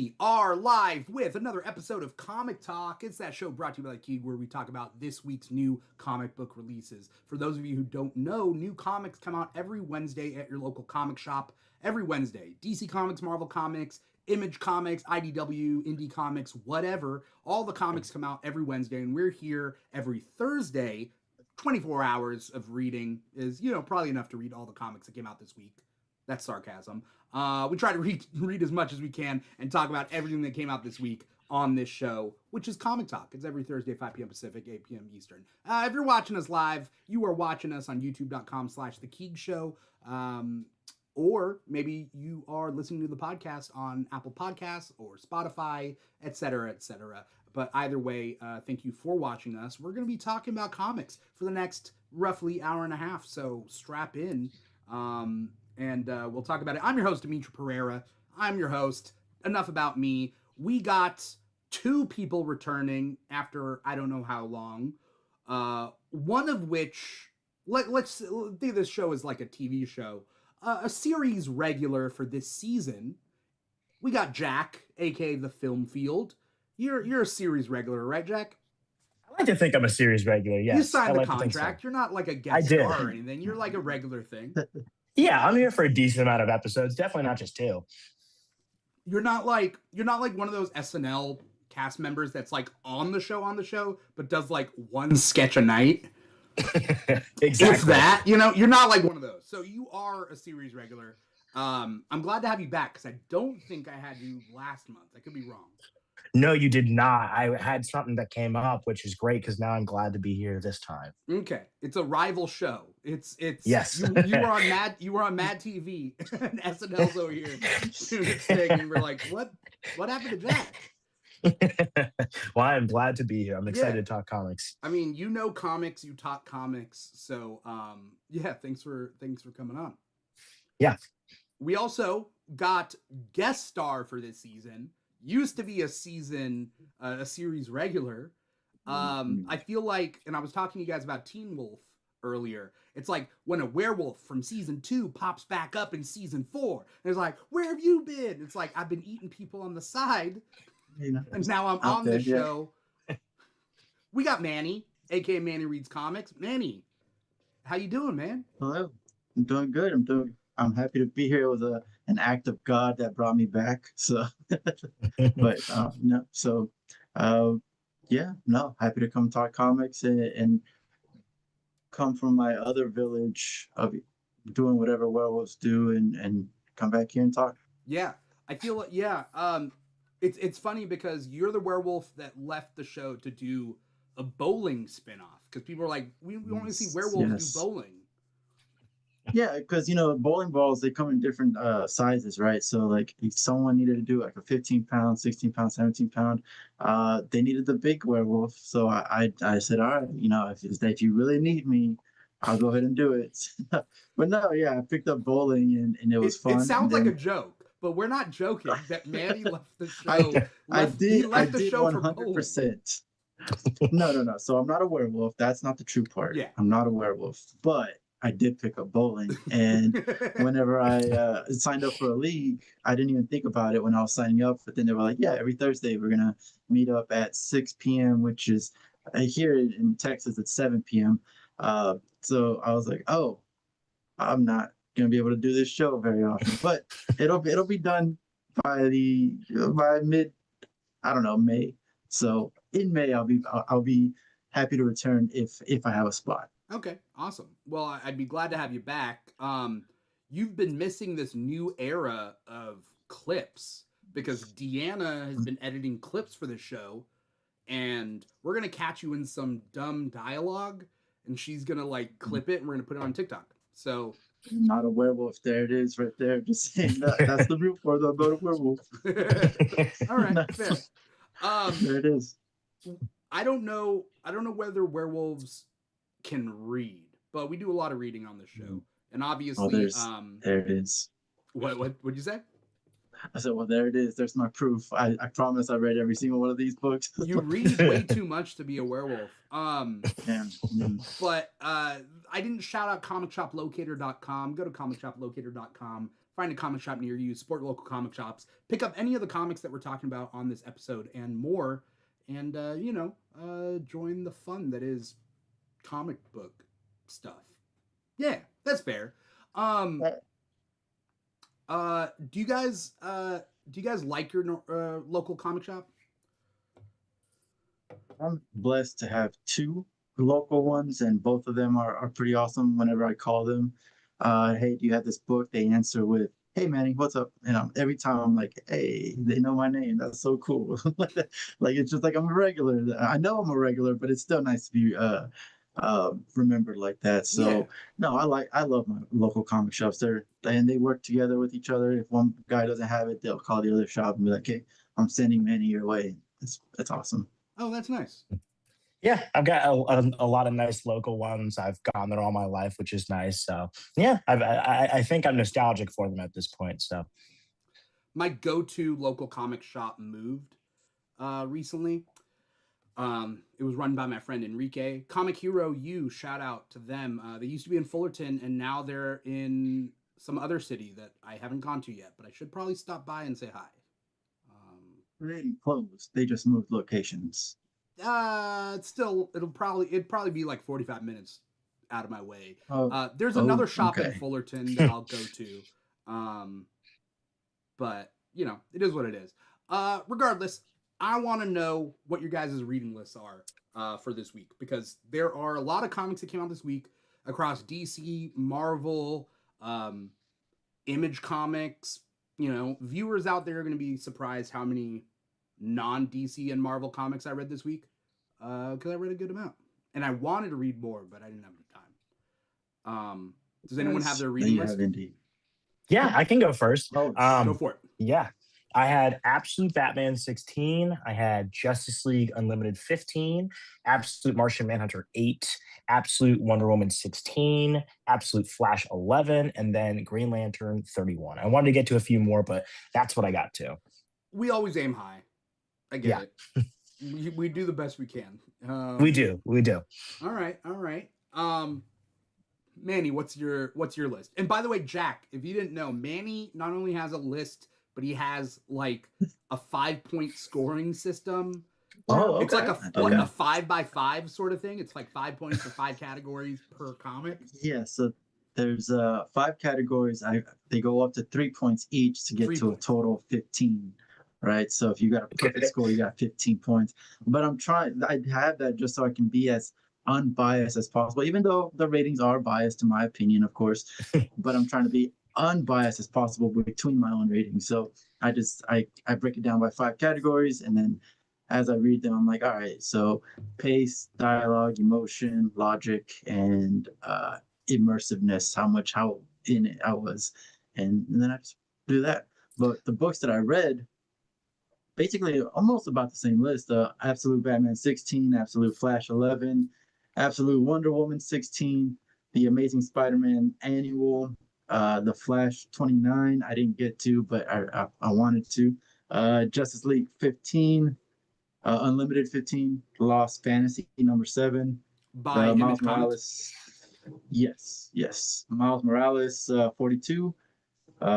We are live with another episode of Comic Talk. It's that show brought to you by the Key where we talk about this week's new comic book releases. For those of you who don't know, new comics come out every Wednesday at your local comic shop. Every Wednesday. DC Comics, Marvel Comics, Image Comics, IDW, Indie Comics, whatever. All the comics come out every Wednesday, and we're here every Thursday. 24 hours of reading is, probably enough to read all the comics that came out this week. That's sarcasm. We try to read as much as we can and talk about everything that came out this week on this show, which is Comic Talk. It's every Thursday, 5 p.m. Pacific, 8 p.m. Eastern. If you're watching us live, you are watching us on youtube.com/The Keeg Show. Or maybe you are listening to the podcast on Apple Podcasts or Spotify, etc., etc. But either way, thank you for watching us. We're going to be talking about comics for the next roughly hour and a half, so strap in. And we'll talk about it. I'm your host, Dimithri Perera. I'm your host. Enough about me. We got two people returning after I don't know how long. One of which, let's think of this show as like a TV show. A series regular for this season. We got Jack, aka the Film Field. You're a series regular, right, Jack? I like to think I'm a series regular, yes. You signed the contract. So. You're not like a guest star or anything. You're like a regular thing. Yeah, I'm here for a decent amount of episodes. Definitely not just two. You're not like one of those SNL cast members that's like on the show, but does like one sketch a night. Exactly. If that, you're not like one of those. So you are a series regular. I'm glad to have you back because I don't think I had you last month. I could be wrong. No, you did not. I had something that came up, which is great because now I'm glad to be here this time. Okay, it's a rival show. It's yes. You were on Mad TV, and SNL's over here doing its thing, and we're like, what happened to Jack? Well, I'm glad to be here. I'm excited to talk comics. I mean, comics, you talk comics, so thanks for coming on. Yeah. We also got guest star for this season. Used to be a series regular. I feel like, and I was talking to you guys about Teen Wolf earlier. It's like when a werewolf from season 2 pops back up in season 4. And it's like, where have you been? It's like, I've been eating people on the side. And now I'm on the show. We got Manny, aka Manny Reads Comics. Manny, how you doing, man? Hello. I'm doing good. I'm happy to be here. It was an act of God that brought me back. So, but happy to come talk comics and come from my other village of doing whatever werewolves do and come back here and talk. Yeah, I feel like it's funny because you're the werewolf that left the show to do a bowling spinoff because people are like, we want to see werewolves do bowling. Yeah, because bowling balls, they come in different sizes, right? So like if someone needed to do like a 15-pound, 16-pound, 17-pound, they needed the big werewolf. So I said, all right, if you really need me, I'll go ahead and do it. But no, yeah, I picked up bowling and it was fun. It sounds like a joke, but we're not joking that Manny left the show. I did 100%. No. So I'm not a werewolf. That's not the true part. Yeah. I'm not a werewolf, but I did pick up bowling, and whenever I signed up for a league, I didn't even think about it when I was signing up. But then they were like, "Yeah, every Thursday we're gonna meet up at 6 p.m., which is here in Texas at 7 p.m." So I was like, "Oh, I'm not gonna be able to do this show very often, but it'll be done by mid, I don't know, May. So in May I'll be happy to return if I have a spot." Okay, awesome. Well, I'd be glad to have you back. You've been missing this new era of clips because Deanna has been editing clips for the show, and we're going to catch you in some dumb dialogue, and she's going to, clip it, and we're going to put it on TikTok. So... I'm not a werewolf. There it is right there. Just saying that's the root for the about a werewolf. All right, fair. There it is. I don't know whether werewolves can read, but we do a lot of reading on the show, and obviously there it is. What'd you say? I said, well, there it is. There's my proof. I promise I read every single one of these books. You read way too much to be a werewolf. But I didn't shout out comicshoplocator.com. Go to comicshoplocator.com. find a comic shop near you, support local comic shops, pick up any of the comics that we're talking about on this episode and more, and join the fun that is comic book stuff. Yeah, that's fair. Do you guys like your local comic shop? I'm blessed to have two local ones, and both of them are pretty awesome. Whenever I call them, hey, do you have this book? They answer with, "Hey, Manny, what's up?" And every time I'm like, "Hey, they know my name. That's so cool." Like it's just like I'm a regular. I know I'm a regular, but it's still nice to be remembered like that. So Yeah. no, I love my local comic shops. They work together with each other. If one guy doesn't have it, they'll call the other shop and be like, "Hey, I'm sending Manny your way." It's awesome. Oh, that's nice. Yeah, I've got a lot of nice local ones. I've gone there all my life, which is nice. So yeah, I think I'm nostalgic for them at this point. So My go-to local comic shop moved recently. It was run by my friend Enrique. Comic Hero U, shout out to them. They used to be in Fullerton, and now they're in some other city that I haven't gone to yet, but I should probably stop by and say hi. Really close. They just moved locations. It'd probably be like 45 minutes out of my way. Oh, There's another shop in okay. Fullerton that I'll go to. But it is what it is. Regardless, I want to know what your guys' reading lists are for this week, because there are a lot of comics that came out this week across DC, Marvel, Image Comics. Viewers out there are going to be surprised how many non-DC and Marvel comics I read this week, because I read a good amount, and I wanted to read more, but I didn't have the time. Does anyone have their reading list? Indeed. yeah, I can go first. Oh, Go for it. Yeah. I had Absolute Batman 16. I had Justice League Unlimited 15, Absolute Martian Manhunter 8, Absolute Wonder Woman 16, Absolute Flash 11, and then Green Lantern 31. I wanted to get to a few more, but that's what I got to. We always aim high. I get it. We do the best we can. We do. All right. Manny, what's your list? And by the way, Jack, if you didn't know, Manny not only has a list, but he has like a 5-point scoring system. Oh, okay. It's like a Okay. 5x5 sort of thing. It's like 5 points for 5 categories per comic. Yeah, so there's 5 categories. They go up to 3 points each to get 3 to points. a total of 15. Right. So if you got a perfect score, you got 15 points. But I have that just so I can be as unbiased as possible, even though the ratings are biased, in my opinion, of course. But I'm trying to be unbiased as possible between my own ratings. So I break it down by 5 categories, and then as I read them, I'm like, all right, so pace, dialogue, emotion, logic, and immersiveness, how in it I was. And then I just do that. But the books that I read, basically almost about the same list. Absolute Batman 16, Absolute Flash 11, Absolute Wonder Woman 16, The Amazing Spider-Man Annual, The Flash 29. I didn't get to, but I wanted to. Justice League 15, Unlimited 15, Lost Fantasy number 7, By Image Miles Comics. Morales. Yes. Miles Morales 42,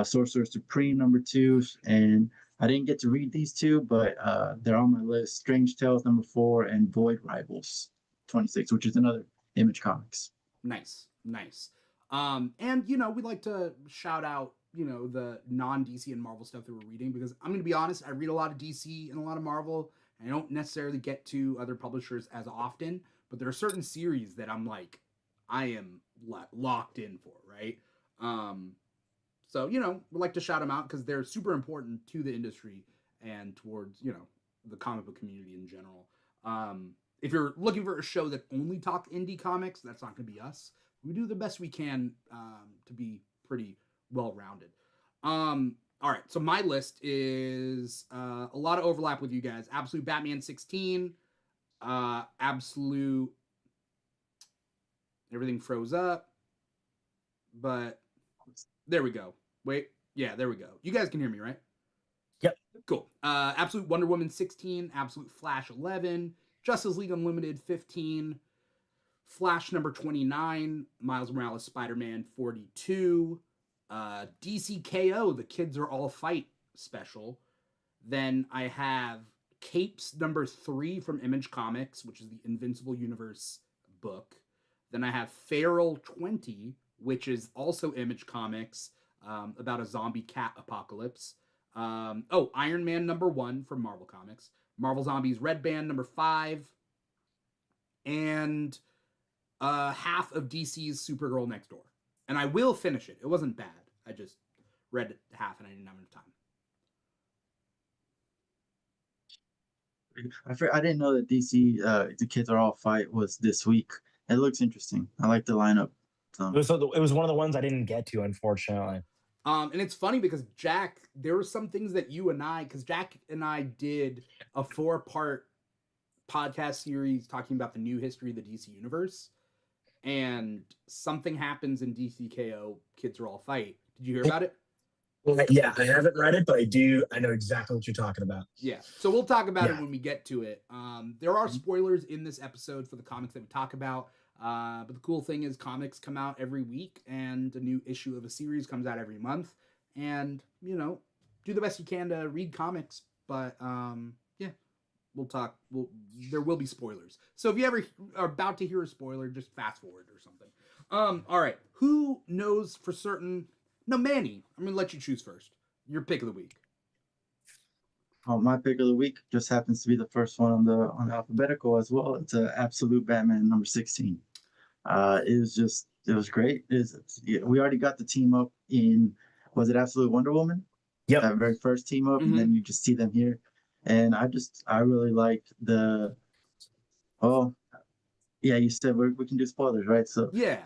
Sorcerer Supreme number 2, and I didn't get to read these 2, but they're on my list. Strange Tales number 4 and Void Rivals 26, which is another Image Comics. Nice. And we'd like to shout out the non-DC and Marvel stuff that we're reading, because I'm gonna be honest, I read a lot of DC and a lot of Marvel, and I don't necessarily get to other publishers as often, but there are certain series that I'm like, I am locked in for, right? So, we'd like to shout them out because they're super important to the industry and towards, the comic book community in general. If you're looking for a show that only talks indie comics, that's not going to be us. We do the best we can to be pretty well-rounded. All right, so my list is a lot of overlap with you guys. Absolute Batman 16, Absolute... Everything froze up, but there we go. Wait, yeah, there we go. You guys can hear me, right? Yep. Cool. Absolute Wonder Woman 16, Absolute Flash 11, Justice League Unlimited 15, Flash number 29, Miles Morales Spider-Man 42, DCKO, the Kids Are All Fight special. Then I have Capes number 3 from Image Comics, which is the Invincible Universe book. Then I have Feral 20, which is also Image Comics, about a zombie cat apocalypse. Iron Man number 1 from Marvel Comics. Marvel Zombies Red Band number 5. And half of DC's Supergirl Next Door. And I will finish it. It wasn't bad. I just read half and I didn't have enough time. I didn't know that DC, the Kids Are All Fight was this week. It looks interesting. I like the lineup. It was one of the ones I didn't get to, unfortunately. And it's funny because Jack, there were some things that you and I, because Jack and I did a 4-part podcast series talking about the new history of the DC universe, and something happens in DCKO, Kids Are All Fight. Did you hear about it? Yeah, I haven't read it, but I know exactly what you're talking about. Yeah, so we'll talk about it when we get to it. There are spoilers in this episode for the comics that we talk about, but the cool thing is comics come out every week, and a new issue of a series comes out every month, and, you know, do the best you can to read comics, but, yeah, we'll talk, there will be spoilers. So if you ever are about to hear a spoiler, just fast forward or something. All right, who knows for certain... No, Manny, I'm going to let you choose first. Your pick of the week. Oh, my pick of the week just happens to be the first one on the alphabetical as well. It's an Absolute Batman number 16. It was great. We already got the team up in, was it Absolute Wonder Woman? Yep. That very first team up, and then you just see them here. And I really liked the, you said we can do spoilers, right? So yeah,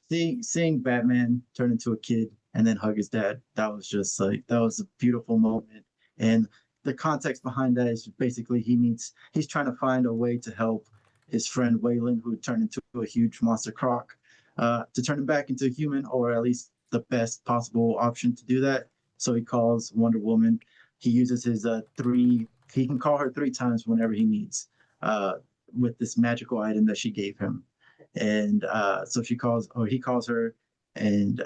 seeing Batman turn into a kid and then hug his dad, that was a beautiful moment. And the context behind that is basically he's trying to find a way to help his friend Waylon, who turned into a huge monster croc, to turn him back into a human, or at least the best possible option to do that. So he calls Wonder Woman. He uses his he can call her 3 times whenever he needs, with this magical item that she gave him. And so he calls her, and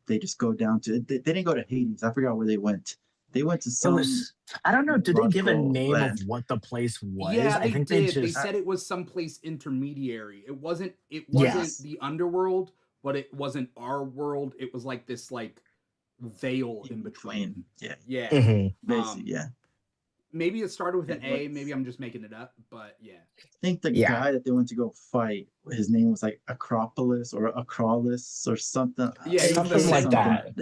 they just go down to, they didn't go to Hades. I forgot where they went. They went to some... I don't know. Did they give a name land of what the place was? Yeah, I think did. They said it was someplace intermediary. It wasn't the underworld, but it wasn't our world. It was like this veil in between. Yeah. Yeah. Mm-hmm. Basically, yeah. Maybe it started with an A. Maybe I'm just making it up, but yeah. I think the guy that they went to go fight, his name was like Acropolis or Acrolis or something. Yeah, something like that.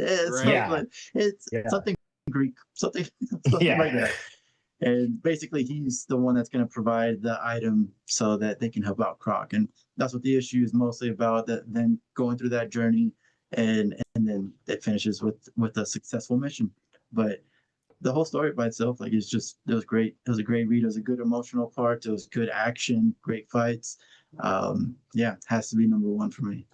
It's something Greek, something like that. And basically, he's the one that's going to provide the item so that they can help out Croc. And that's what the issue is mostly about, that then going through that journey, and then it finishes with a successful mission. But the whole story by itself, it was great. It was a great read. It was a good emotional part. It was good action, great fights. Has to be number 1 for me.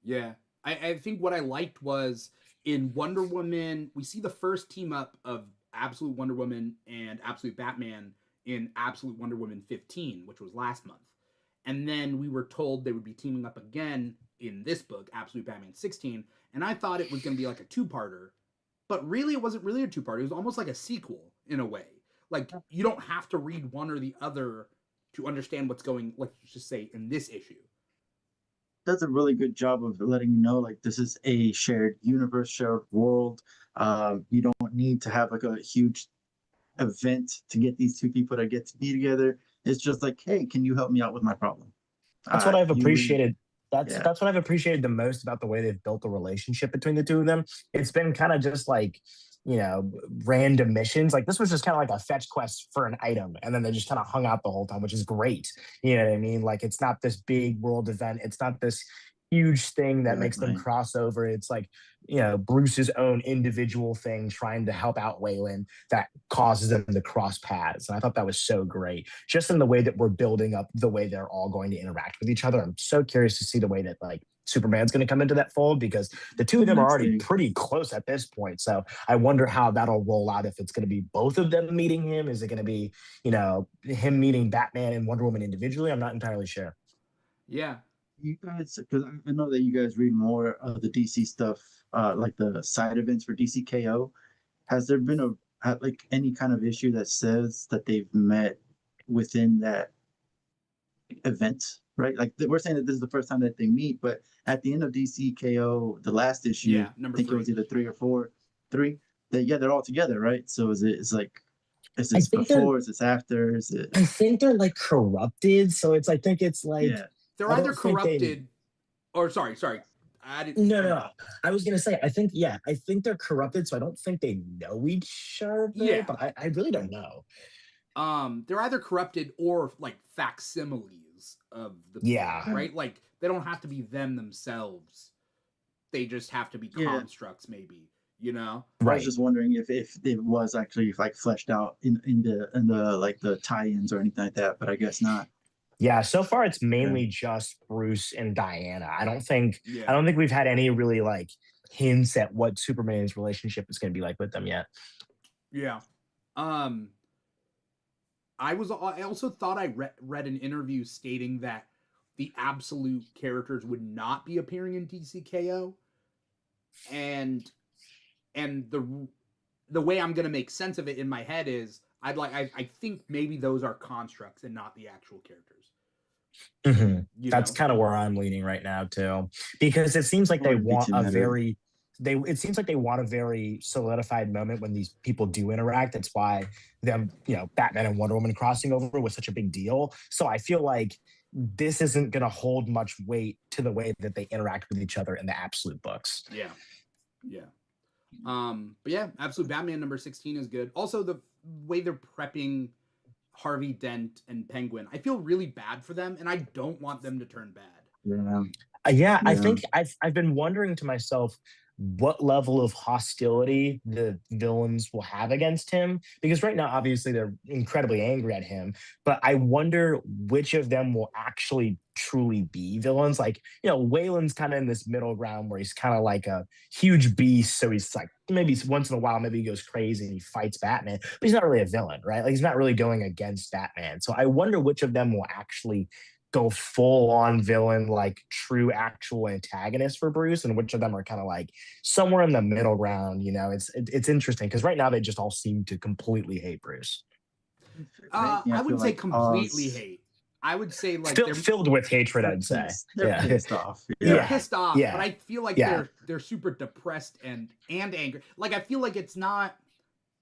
Yeah. I think what I liked was in Wonder Woman, we see the first team up of Absolute Wonder Woman and Absolute Batman in Absolute Wonder Woman 15, which was last month. And then we were told they would be teaming up again in this book, Absolute Batman 16. And I thought it was going to be like a 2-parter. But really, it wasn't really a 2-parter. It was almost like a sequel in a way. You don't have to read one or the other to understand what's going, let's just say, in this issue. Does a really good job of letting you know, this is a shared universe, shared world. You don't need to have a huge event to get these 2 people to get to be together. It's just hey, can you help me out with my problem? That's what I've appreciated. That's what I've appreciated the most about the way they've built the relationship between the 2 of them. It's been kind of just random missions. This was just kind of like a fetch quest for an item, and then they just kind of hung out the whole time, which is great. You know what I mean? It's not this big world event. It's not this huge thing that makes them cross over. It's Bruce's own individual thing trying to help out Waylon that causes them to cross paths. And I thought that was so great, just in the way that we're building up the way they're all going to interact with each other. I'm so curious to see the way that Superman's going to come into that fold, because the 2 of them are already pretty close at this point. So I wonder how that'll roll out. If it's going to be both of them meeting him, is it going to be, him meeting Batman and Wonder Woman individually? I'm not entirely sure. Yeah. you guys, because I know that you guys read more of the DC stuff, like the side events for DCKO. Has there been like any kind of issue that says that they've met within that event, right? Like we're saying that this is the first time that they meet, but at the end of DCKO, the last issue, Yeah, I number think it 3. was either 3 or 4, 3. That yeah, they're all together, right? So is like, is I this think before? Is this after? Is it? I think they're like corrupted. So I think it's like Yeah, They're I either don't think they. corrupted or sorry. I didn't. No, no. I was gonna say, I think they're corrupted, so I don't think they know each other. Yeah. But I really don't know. They're either corrupted or like facsimiles of the people, Yeah. right? Like they don't have to be them themselves. They just have to be constructs, maybe. You know? I Right. was just wondering if it was actually like fleshed out in the like the tie-ins or anything like that, but I guess not. Yeah, so far it's mainly just Bruce and Diana. I don't think we've had any really like hints at what Superman's relationship is going to be like with them yet. Yeah. I also thought I read an interview stating that the absolute characters would not be appearing in DCKO, and the way I'm gonna make sense of it in my head is I think maybe those are constructs and not the actual characters. Mm-hmm. That's kind of where I'm leaning right now too, because it seems like they want a very solidified moment when these people do interact. That's why them, Batman and Wonder Woman crossing over was such a big deal. So I feel like this isn't going to hold much weight to the way that they interact with each other in the Absolute books. Yeah. But yeah, Absolute Batman number 16 is good. Also, the way they're prepping Harvey Dent and Penguin, I feel really bad for them, and I don't want them to turn bad. Yeah. I think I've been wondering to myself what level of hostility the villains will have against him, because right now obviously they're incredibly angry at him, but I wonder which of them will actually truly be villains. Like, Waylon's kind of in this middle ground where he's kind of like a huge beast, so he's like, maybe once in a while maybe he goes crazy and he fights Batman, but he's not really a villain, right? Like, he's not really going against Batman. So I wonder which of them will actually go full on villain, like true actual antagonist for Bruce, and which of them are kind of like somewhere in the middle ground. It's interesting because right now they just all seem to completely hate Bruce. I wouldn't say completely hate. I would say like they're filled with hatred. I'd say they're pissed off. They're pissed off, yeah. But I feel like they're super depressed and angry. Like I feel like it's not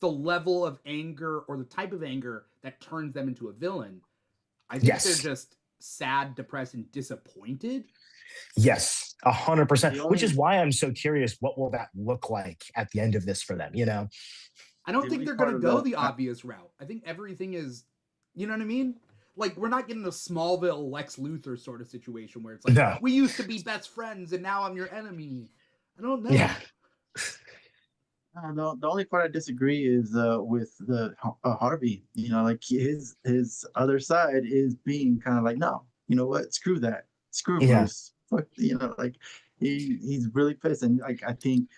the level of anger or the type of anger that turns them into a villain. I think they're just sad, depressed, and disappointed. Yes, 100%. Which is why I'm so curious. What will that look like at the end of this for them? I don't think they're going to go the obvious route. I think everything is, you know what I mean? Like, we're not getting a Smallville Lex Luthor sort of situation where it's like, we used to be best friends and now I'm your enemy. I don't know. Yeah. The only part I disagree is with the Harvey. Like his other side is being kind of like, no, you know what? Screw that. Screw Bruce. Fuck, like he's really pissed, and like I think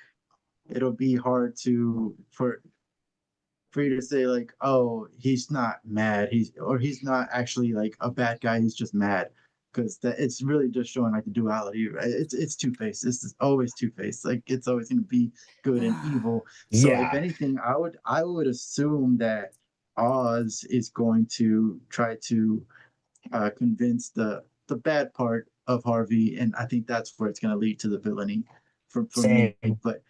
it'll be hard for you to say like, oh, he's not mad. He's not actually like a bad guy. He's just mad. Because it's really just showing like the duality, right? It's Two-Face. It's always Two-Face. Like it's always going to be good and evil. So if anything, I would assume that Oz is going to try to convince the bad part of Harvey, and I think that's where it's going to lead to the villainy for me. But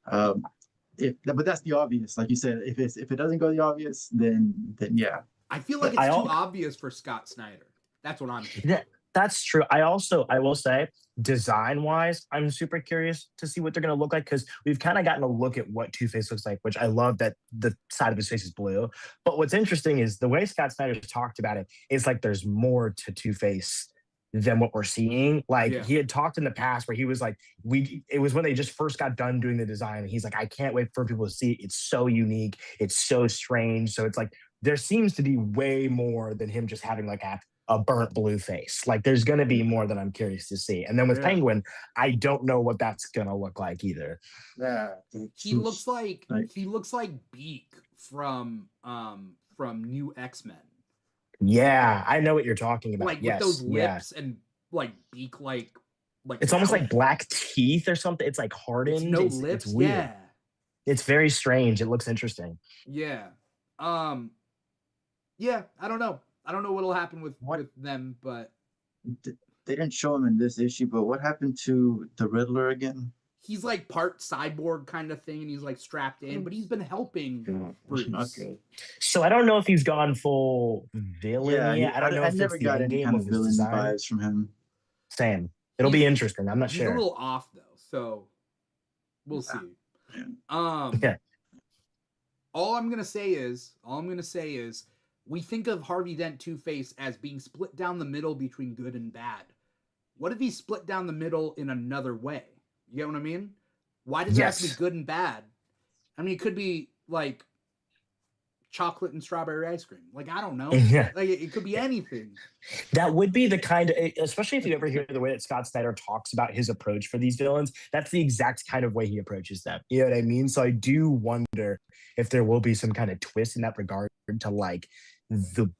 but that's the obvious, like you said. If it doesn't go the obvious, then yeah. I feel like it's too obvious for Scott Snyder. That's what I'm thinking. That's true. I will say, design-wise, I'm super curious to see what they're going to look like, because we've kind of gotten a look at what Two-Face looks like, which I love that the side of his face is blue. But what's interesting is the way Scott Snyder talked about it is like there's more to Two-Face than what we're seeing. Like he had talked in the past where he was like, it was when they just first got done doing the design, and he's like, I can't wait for people to see it. It's so unique. It's so strange. So it's like there seems to be way more than him just having like a burnt blue face. Like there's going to be more that I'm curious to see. And then with Penguin, I don't know what that's going to look like either. Yeah. He looks like Beak from New X-Men. Yeah, I know what you're talking about. Like with those lips and like beak like It's almost mouth. like black teeth or something. It's like hardened. It's no It's lips. weird. It's very strange. It looks interesting. Yeah. Yeah, I don't know. I don't know what'll happen with them, but They didn't show him in this issue, but what happened to the Riddler again? he's like part cyborg kind of thing, and he's like strapped in, but he's been helping Bruce. Okay. So I don't know if he's gone full villain yet. I don't know I if never it's the got end any game kind of of his villain design. vibes from him. Same. It'll be interesting. I'm not he's sure. a little off though, so we'll see. Yeah. All I'm gonna say is we think of Harvey Dent Two-Face as being split down the middle between good and bad. What if he's split down the middle in another way? You get what I mean? Why does it have to be good and bad? I mean, it could be like chocolate and strawberry ice cream. Like, I don't know. Yeah. Like, it could be anything. That would be the kind of, especially if you ever hear the way that Scott Snyder talks about his approach for these villains, that's the exact kind of way he approaches them. You know what I mean? So I do wonder if there will be some kind of twist in that regard to like the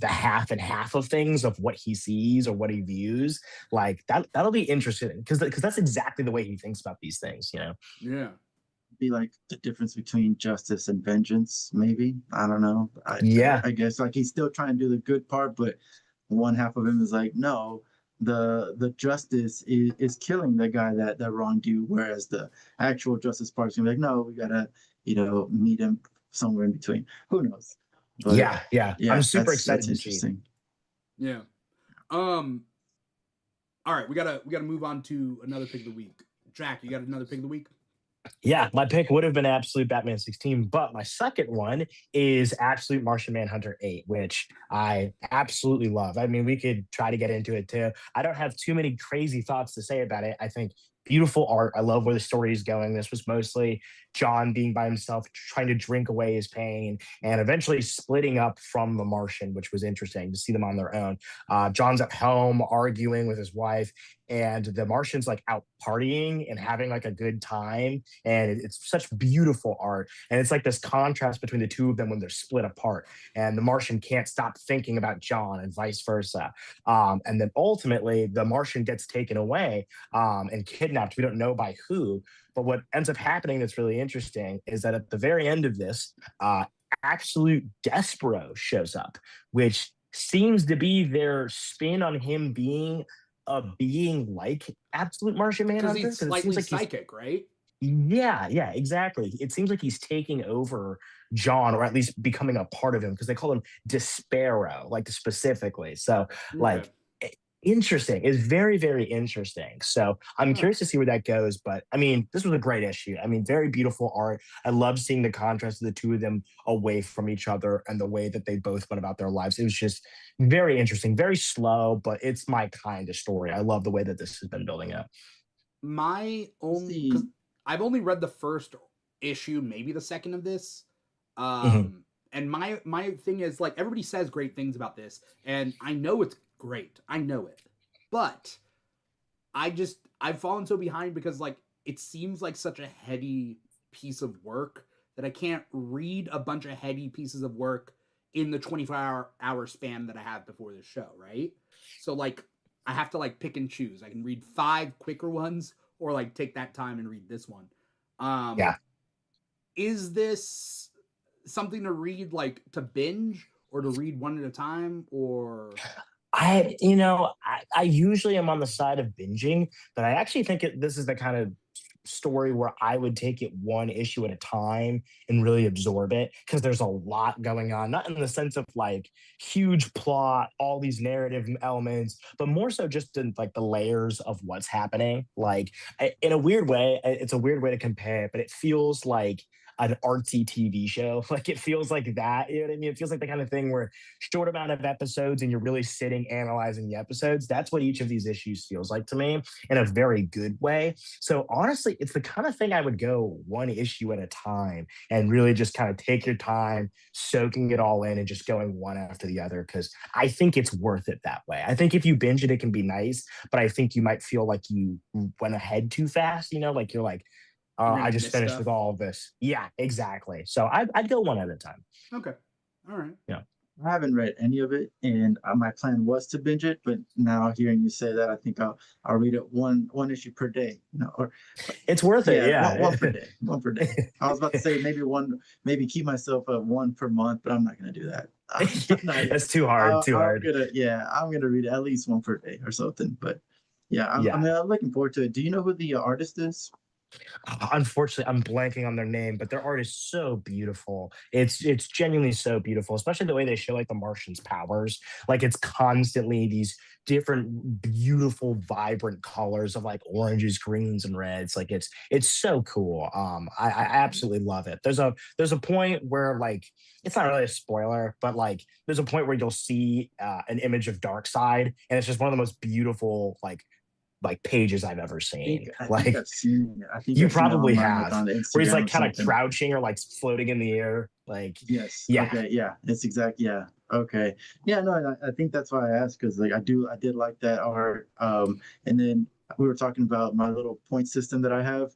half and half of things of what he sees or what he views. Like that'll be interesting because that's exactly the way he thinks about these things, you know? Yeah. Be like the difference between justice and vengeance, maybe. I don't know. I guess like he's still trying to do the good part, but one half of him is like, no, the justice is killing the guy that wronged you, whereas the actual justice part is gonna be like, no, we gotta, meet him somewhere in between. Who knows? But, yeah. I'm super excited. That's interesting. Yeah. All right, we gotta move on to another pick of the week. Jack, you got another pick of the week? Yeah, my pick would have been Absolute Batman 16, but my second one is Absolute Martian Manhunter 8, which I absolutely love. I mean, we could try to get into it too. I don't have too many crazy thoughts to say about it. I think beautiful art. I love where the story is going. This was mostly John being by himself, trying to drink away his pain, and eventually splitting up from the Martian, which was interesting to see them on their own. John's at home arguing with his wife, and the Martian's like out partying and having like a good time. And it's such beautiful art. And it's like this contrast between the two of them when they're split apart. And the Martian can't stop thinking about John and vice versa. And then ultimately, the Martian gets taken away and kidnapped. We don't know by who. But what ends up happening that's really interesting is that at the very end of this, Absolute Despero shows up, which seems to be their spin on him being a being like Absolute Martian Manhunter. Because he's slightly psychic, right? Yeah, exactly. It seems like he's taking over John, or at least becoming a part of him, because they call him Despero, like specifically. So, like, interesting. It's very, very interesting. So I'm curious to see where that goes. But I mean, this was a great issue. I mean, very beautiful art. I love seeing the contrast of the two of them away from each other and the way that they both went about their lives. It was just very interesting, very slow, but it's my kind of story. I love the way that this has been building up. Because I've only read the first issue, maybe the second of this. And my thing is, like, everybody says great things about this, and I know it's great. I know it. But I've fallen so behind because, like, it seems like such a heady piece of work that I can't read a bunch of heady pieces of work in the 24-hour span that I have before this show, right? So, like, I have to, like, pick and choose. I can read 5 quicker ones or, like, take that time and read this one. Is this something to read, like, to binge or to read one at a time, or... I usually am on the side of binging, but I actually think this is the kind of story where I would take it one issue at a time and really absorb it, because there's a lot going on, not in the sense of like huge plot, all these narrative elements, but more so just in like the layers of what's happening. Like, in a weird way, it's a weird way to compare it, but it feels like an artsy TV show. Like, it feels like that. You know what I mean? It feels like the kind of thing where short amount of episodes and you're really sitting analyzing the episodes. That's what each of these issues feels like to me, in a very good way. So honestly, it's the kind of thing I would go one issue at a time and really just kind of take your time, soaking it all in and just going one after the other, because I think it's worth it that way. I think if you binge it can be nice, but I think you might feel like you went ahead too fast, like you're like, I just finished with all of this. Yeah, exactly. So I'd go one at a time. Okay. All right. Yeah. I haven't read any of it, and my plan was to binge it, but now hearing you say that, I think I'll read it one issue per day, or It's worth it. yeah, Yeah. one per day, one per day. I was about to say maybe one, maybe keep myself at one per month, but I'm not gonna do that. Not yet. That's too hard. Too hard. I'm gonna read at least one per day or something. But yeah, Yeah. I'm looking forward to it. Do you know who the artist is? Unfortunately, I'm blanking on their name, but their art is so beautiful. It's genuinely so beautiful, especially the way they show like the Martians' powers. Like it's constantly these different beautiful, vibrant colors of like oranges, greens, and reds. Like it's so cool. I absolutely love it. There's a point where like it's not really a spoiler, but like there's a point where you'll see an image of Darkseid, and it's just one of the most beautiful like pages I've ever seen. I think Like I've seen it. I think you I've seen it probably online, like have, on the where he's Instagram like or kind of something. crouching or like floating in the air. Like, Yes. yeah, Okay. Yeah. It's exact. Yeah. Okay. Yeah. No. I think that's why I asked, because like I did like that art. And then we were talking about my little point system that I have.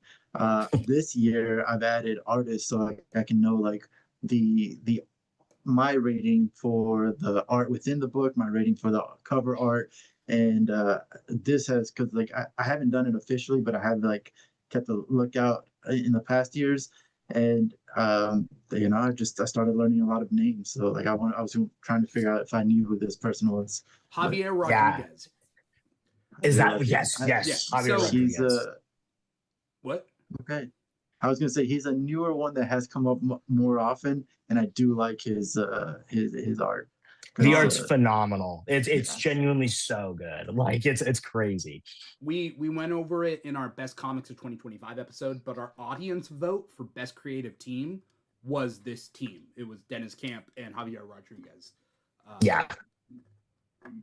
This year I've added artists so I can know like the my rating for the art within the book, my rating for the cover art, and this has, because like I haven't done it officially, but I have like kept a lookout in the past years, and I started learning a lot of names. So like I was trying to figure out if I knew who this person was, but Javier yeah. Rodriguez. Is Javier that Rodriguez. yes, Yeah. yes, Javier So He's Rodriguez. what? okay. I was gonna say he's a newer one that has come up more often, and I do like his art The because art's phenomenal. It's yeah. genuinely so good. Like it's crazy. We went over it in our best comics of 2025 episode, but our audience vote for best creative team was this team. It was Dennis Camp and Javier Rodriguez. Yeah.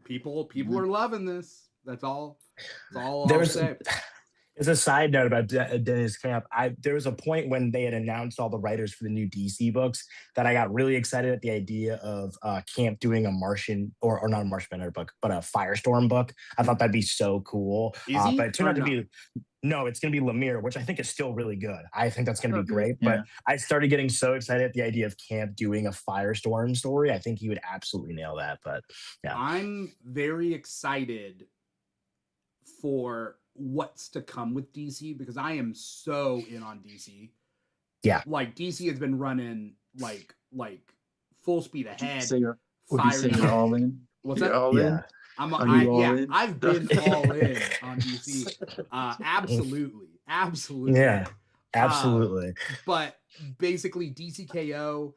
People are loving this. That's all I'll There's say. As a side note about Dennis Camp, there was a point when they had announced all the writers for the new DC books that I got really excited at the idea of Camp doing a Martian or not a Martian Manhunter book, but a Firestorm book. I thought that'd be so cool. Is he? But it turned Or out to no? be no, it's going to be Lemire, which I think is still really good. I think that's going to be Okay. great. Yeah. But I started getting so excited at the idea of Camp doing a Firestorm story. I think he would absolutely nail that. But yeah, I'm very excited for what's to come with DC because I am so in on DC. yeah. Like DC has been running like full speed Would you ahead. say you're all in? What's You're that? all in? Are you all in? I've been all in on DC. Absolutely. Yeah, absolutely. But basically DCKO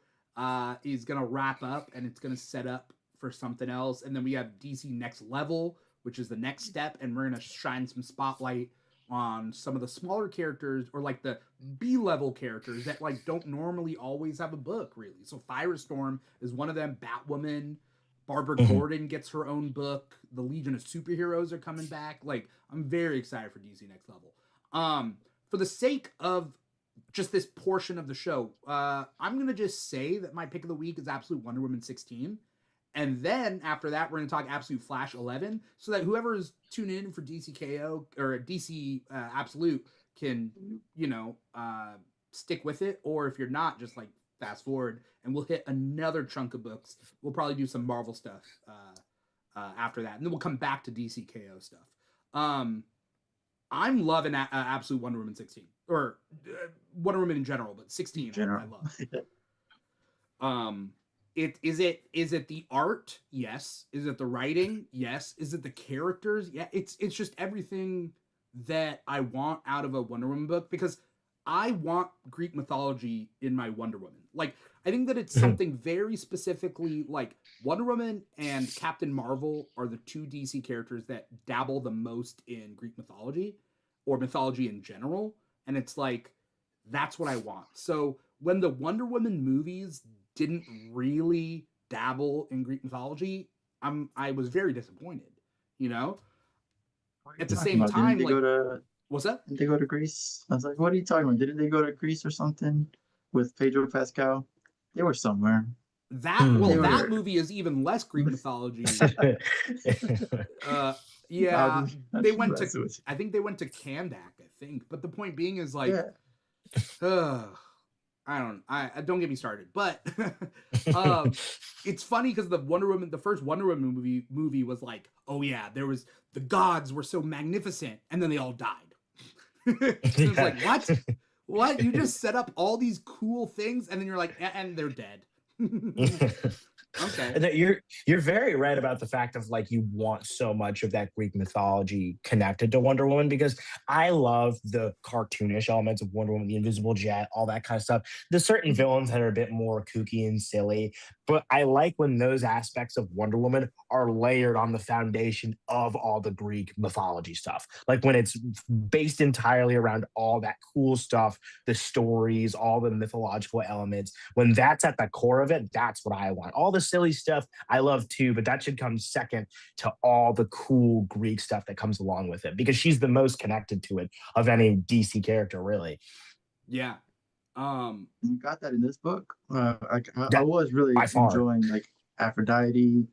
is gonna wrap up and it's gonna set up for something else. And then we have DC Next Level, which is the next step, and we're gonna shine some spotlight on some of the smaller characters or like the B-level characters that like don't normally always have a book really. So Firestorm is one of them. Batwoman, Barbara Gordon gets her own book. The Legion of Superheroes are coming back. Like I'm very excited for DC Next Level. For the sake of just this portion of the show, I'm gonna just say that my pick of the week is Absolute Wonder Woman 16. And then after that, we're going to talk Absolute Flash 11 so that whoever's tuning in for DCKO or DC Absolute can, stick with it. Or if you're not, just like fast forward and we'll hit another chunk of books. We'll probably do some Marvel stuff after that. And then we'll come back to DCKO stuff. I'm loving Absolute Wonder Woman 16 or Wonder Woman in general, but 16 I love. Is it the art? Yes. Is it the writing? Yes. Is it the characters? Yeah. It's just everything that I want out of a Wonder Woman book because I want Greek mythology in my Wonder Woman. Like I think that it's something very specifically like Wonder Woman and Captain Marvel are the two DC characters that dabble the most in Greek mythology or mythology in general, and it's like that's what I want. So when the Wonder Woman movies didn't really dabble in Greek mythology, I was very disappointed, At the same time, like, what's that? Didn't they go to Greece? I was like, what are you talking about? Didn't they go to Greece or something with Pedro Pascal? They were somewhere. That movie is even less Greek mythology. Yeah, they went to. I think they went to Kandak. I think, but the point being is like, I don't get me started. But it's funny because the first Wonder Woman movie was like, oh yeah, there was the gods were so magnificent, and then they all died. It's like, what? What? You just set up all these cool things, and then you're like, and they're dead. Okay. And you're very right about the fact of like you want so much of that Greek mythology connected to Wonder Woman, because I love the cartoonish elements of Wonder Woman, the invisible jet, all that kind of stuff. There's certain villains that are a bit more kooky and silly, but I like when those aspects of Wonder Woman are layered on the foundation of all the Greek mythology stuff. Like when it's based entirely around all that cool stuff, the stories, all the mythological elements. When that's at the core of it, that's what I want. All the silly stuff I love too, but that should come second to all the cool Greek stuff that comes along with it, because she's the most connected to it of any DC character, really. Yeah. You got that in this book. I was really enjoying like Aphrodite,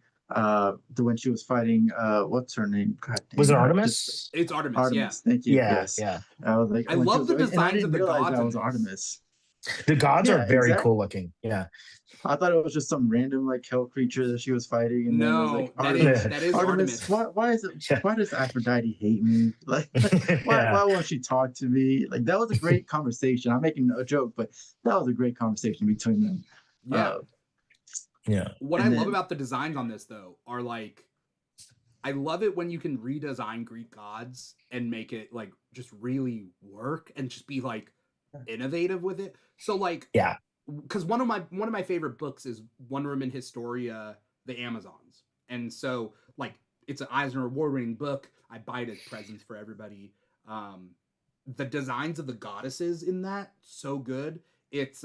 when she was fighting what's her name? God dang, was it Artemis? It's Artemis. Artemis. Yeah. Thank you. Yeah, Yes. yeah. I was like, I love the designs of the gods. That was Artemis. The gods are very cool looking. Yeah. I thought it was just some random like hell creature that she was fighting, and then I was like, that is Artemis. Why is it? Why does Aphrodite hate me? Like, why won't she talk to me? Like, that was a great conversation. I'm making a joke, but that was a great conversation between them. Yeah. Yeah. What I love about the designs on this though are like, I love it when you can redesign Greek gods and make it like just really work and just be like innovative with it. So like, yeah, because one of my favorite books is Wonder Woman Historia, The Amazons, and so like it's an Eisner Award-winning book. I buy it as presents for everybody. The designs of the goddesses in that so good. It's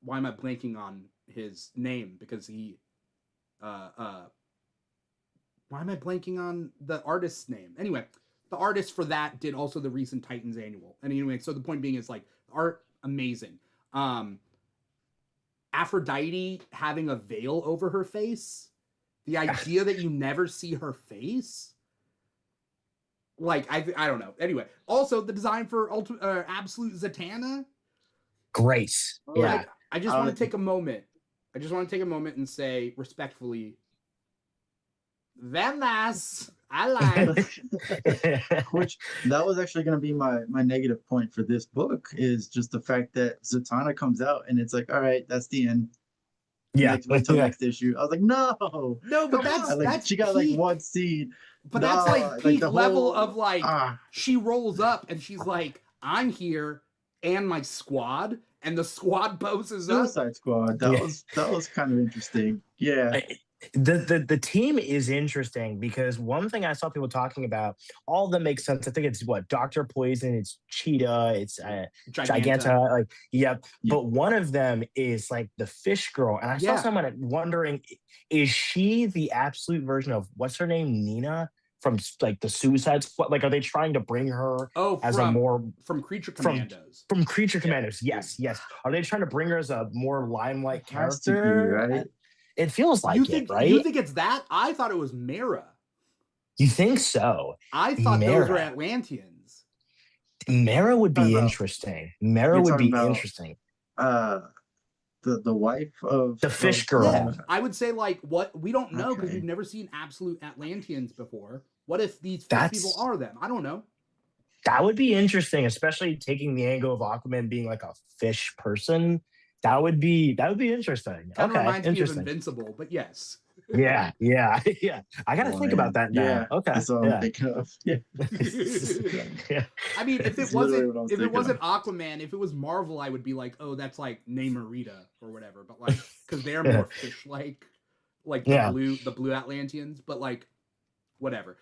why am I blanking on his name? Because he why am I blanking on the artist's name? Anyway, the artist for that did also the recent Titans annual. And anyway, so the point being is like art amazing. Aphrodite having a veil over her face, the idea that you never see her face, like I don't know. Anyway, also the design for Absolute Zatanna, great. Yeah, I just want to take a moment. I just want to take a moment and say respectfully, Venas, I like. Which that was actually going to be my negative point for this book, is just the fact that Zatanna comes out and it's like, all right, that's the end. Yeah, until next issue. I was like, no, but that's she got peak, like one seed. But that's like peak level of like she rolls up and she's like, I'm here and my squad, and the squad poses up. Suicide Squad. That was kind of interesting. Yeah. The team is interesting because one thing I saw people talking about, all of them make sense. I think it's what Dr. Poison, it's Cheetah, it's Giganta, like yep. But one of them is like the fish girl, and I saw someone wondering, is she the absolute version of what's her name, Nina from like the Suicide Squad? Like, are they trying to bring her from Creature Commandos? From Creature Commandos, yes. Are they trying to bring her as a more limelight character? Right. It feels like right? You think it's that? I thought it was Mera. You think so? I thought those were Atlanteans. Mera would be interesting. Mera would be interesting. The wife of the fish girl. Yeah, I would say like what we don't know because we've never seen absolute Atlanteans before. What if these fish people are them? I don't know. That would be interesting, especially taking the angle of Aquaman being like a fish person. That would be interesting. Kind of reminds me of Invincible, but yes. Yeah. I gotta think about that now. Yeah, okay. That's what I'm thinking of. Yeah. I mean, if it wasn't Aquaman, if it was Marvel, I would be like, oh, that's like Namorita or whatever. But like, because they're more fish-like, like the blue Atlanteans. But like, whatever.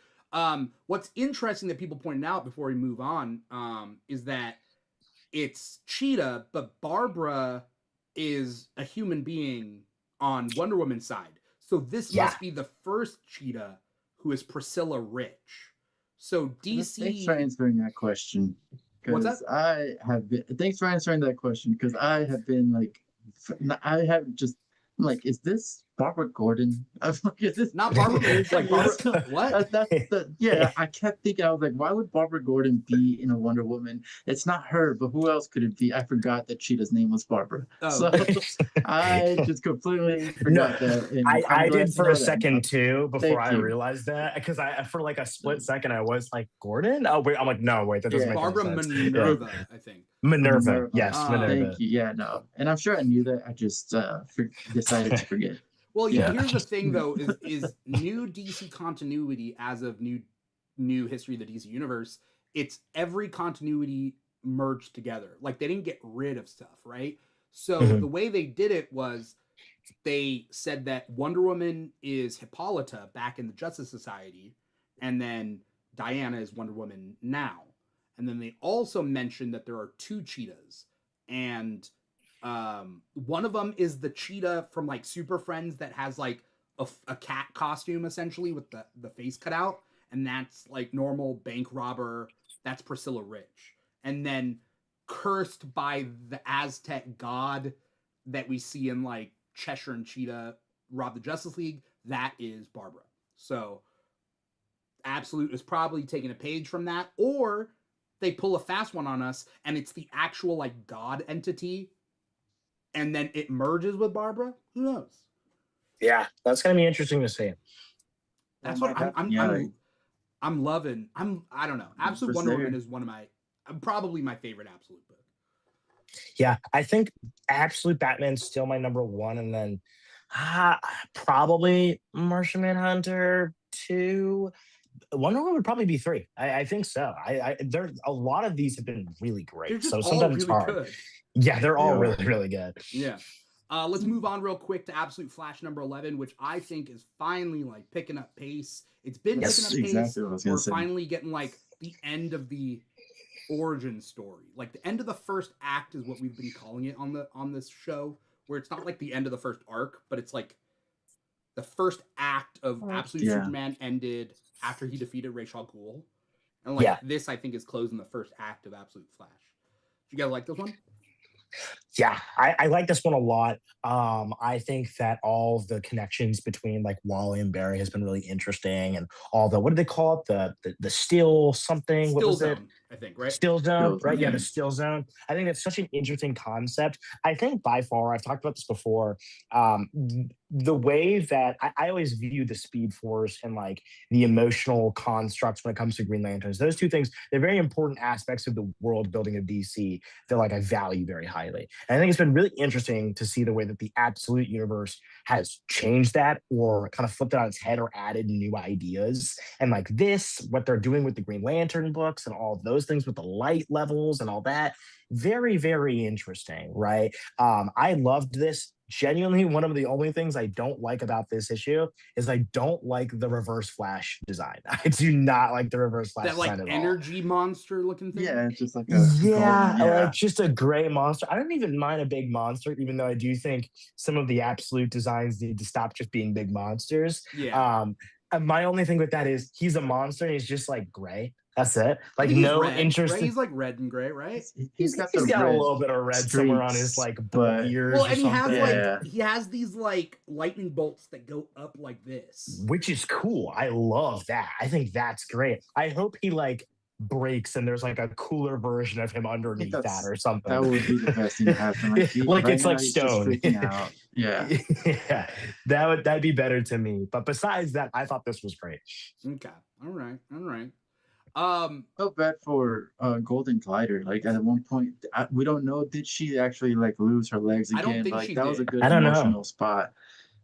What's interesting that people pointed out before we move on, is that it's Cheetah, but Barbara is a human being on Wonder Woman's side. So this must be the first Cheetah who is Priscilla Rich. So DC. Thanks for answering that question. What's that? Thanks for answering that question, because I have been like, I have just like, is this Barbara Gordon. Not Barbara. Like Barbara. What? I kept thinking, I was like, why would Barbara Gordon be in a Wonder Woman? It's not her, but who else could it be? I forgot that Cheetah's name was Barbara. Oh. So I just completely No, forgot that. And I'm I glad did to for know a that. second too before Thank I you. realized that, because I for like a split second I was like, Gordon? Oh wait, I'm like, no, wait, that doesn't Yeah. make any Barbara sense. Minerva, I think. Minerva, Minerva. yes, Minerva. Thank you. Yeah, no. And I'm sure I knew that. I just decided to forget. Well, Yeah. here's the thing though: is new DC continuity as of new history of the DC universe. It's every continuity merged together. Like they didn't get rid of stuff, right? So Mhm. the way they did it was they said that Wonder Woman is Hippolyta back in the Justice Society, and then Diana is Wonder Woman now. And then they also mentioned that there are two cheetahs, and one of them is the cheetah from like Super Friends that has like a cat costume essentially with the face cut out, and that's like normal bank robber. That's Priscilla Rich, and then cursed by the Aztec god that we see in like Cheshire and Cheetah rob the Justice League. That is Barbara. So Absolute is probably taking a page from that, or they pull a fast one on us and it's the actual like god entity and then it merges with Barbara. Who knows? Yeah, that's gonna be interesting to see. That's what I'm loving. I don't know. Absolute Wonder Woman is one of my probably my favorite Absolute book. Yeah, I think Absolute Batman's still my number one, and then probably Martian Manhunter 2. Wonder Woman would probably be 3. I think so. There a lot of these have been really great. So sometimes it's hard. Good. Yeah, they're all really, really good. Yeah. Let's move on real quick to Absolute Flash number 11, which I think is finally like picking up pace. It's been picking up pace. Exactly what I was gonna say. Finally getting like the end of the origin story. Like the end of the first act is what we've been calling it on this show, where it's not like the end of the first arc, but it's like the first act of Absolute Superman ended after he defeated Ra's al Ghul. And like this I think is closing the first act of Absolute Flash. You guys like this one? Yeah, I like this one a lot. I think that all of the connections between like Wally and Barry has been really interesting, and all the, what do they call it? The still something. What was it? I think, right? Still zone, right? Yeah, the still zone. I think that's such an interesting concept. I think by far, I've talked about this before. The way that I always view the Speed Force and like the emotional constructs when it comes to Green Lanterns, those two things, they're very important aspects of the world building of DC that like I value very highly. And I think it's been really interesting to see the way that the Absolute universe has changed that or kind of flipped it on its head or added new ideas. And like this, what they're doing with the Green Lantern books and all of those things with the light levels and all that, very, very interesting, right? I loved this. Genuinely, one of the only things I don't like about this issue is I don't like the Reverse Flash design. I do not like the Reverse Flash design at all. That like energy monster looking thing? Yeah, it's just like like just a gray monster. I don't even mind a big monster, even though I do think some of the Absolute designs need to stop just being big monsters. Yeah. My only thing with that is he's a monster and he's just like gray. That's it. Like no interest. Right? He's like red and gray, right? He's got a little bit of red somewhere on his like ears. Well, and he has these like lightning bolts that go up like this, which is cool. I love that. I think that's great. I hope he like breaks and there's like a cooler version of him underneath that or something. That would be the best thing to happen. Like it's like stone. Yeah. Yeah. That'd be better to me. But besides that, I thought this was great. Okay. All right. Felt bad for Golden Glider. Like at one point, we don't know, did she actually like lose her legs again? I don't think like she that did. was a good emotional spot.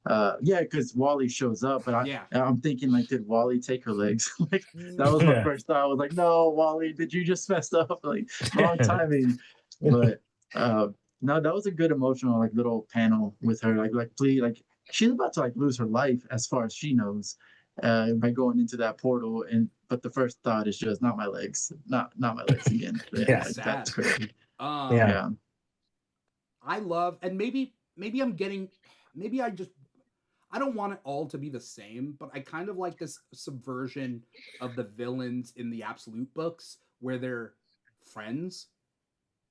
Yeah, because Wally shows up, but I'm thinking like, did Wally take her legs? Like that was my first thought. I was like, no, Wally, did you just mess up? Like wrong timing. But no, that was a good emotional like little panel with her. Like please, like she's about to like lose her life as far as she knows. By going into that portal, but the first thought is just not my legs, not my legs again. That's crazy. I love, and maybe I don't want it all to be the same, but I kind of like this subversion of the villains in the Absolute books where they're friends,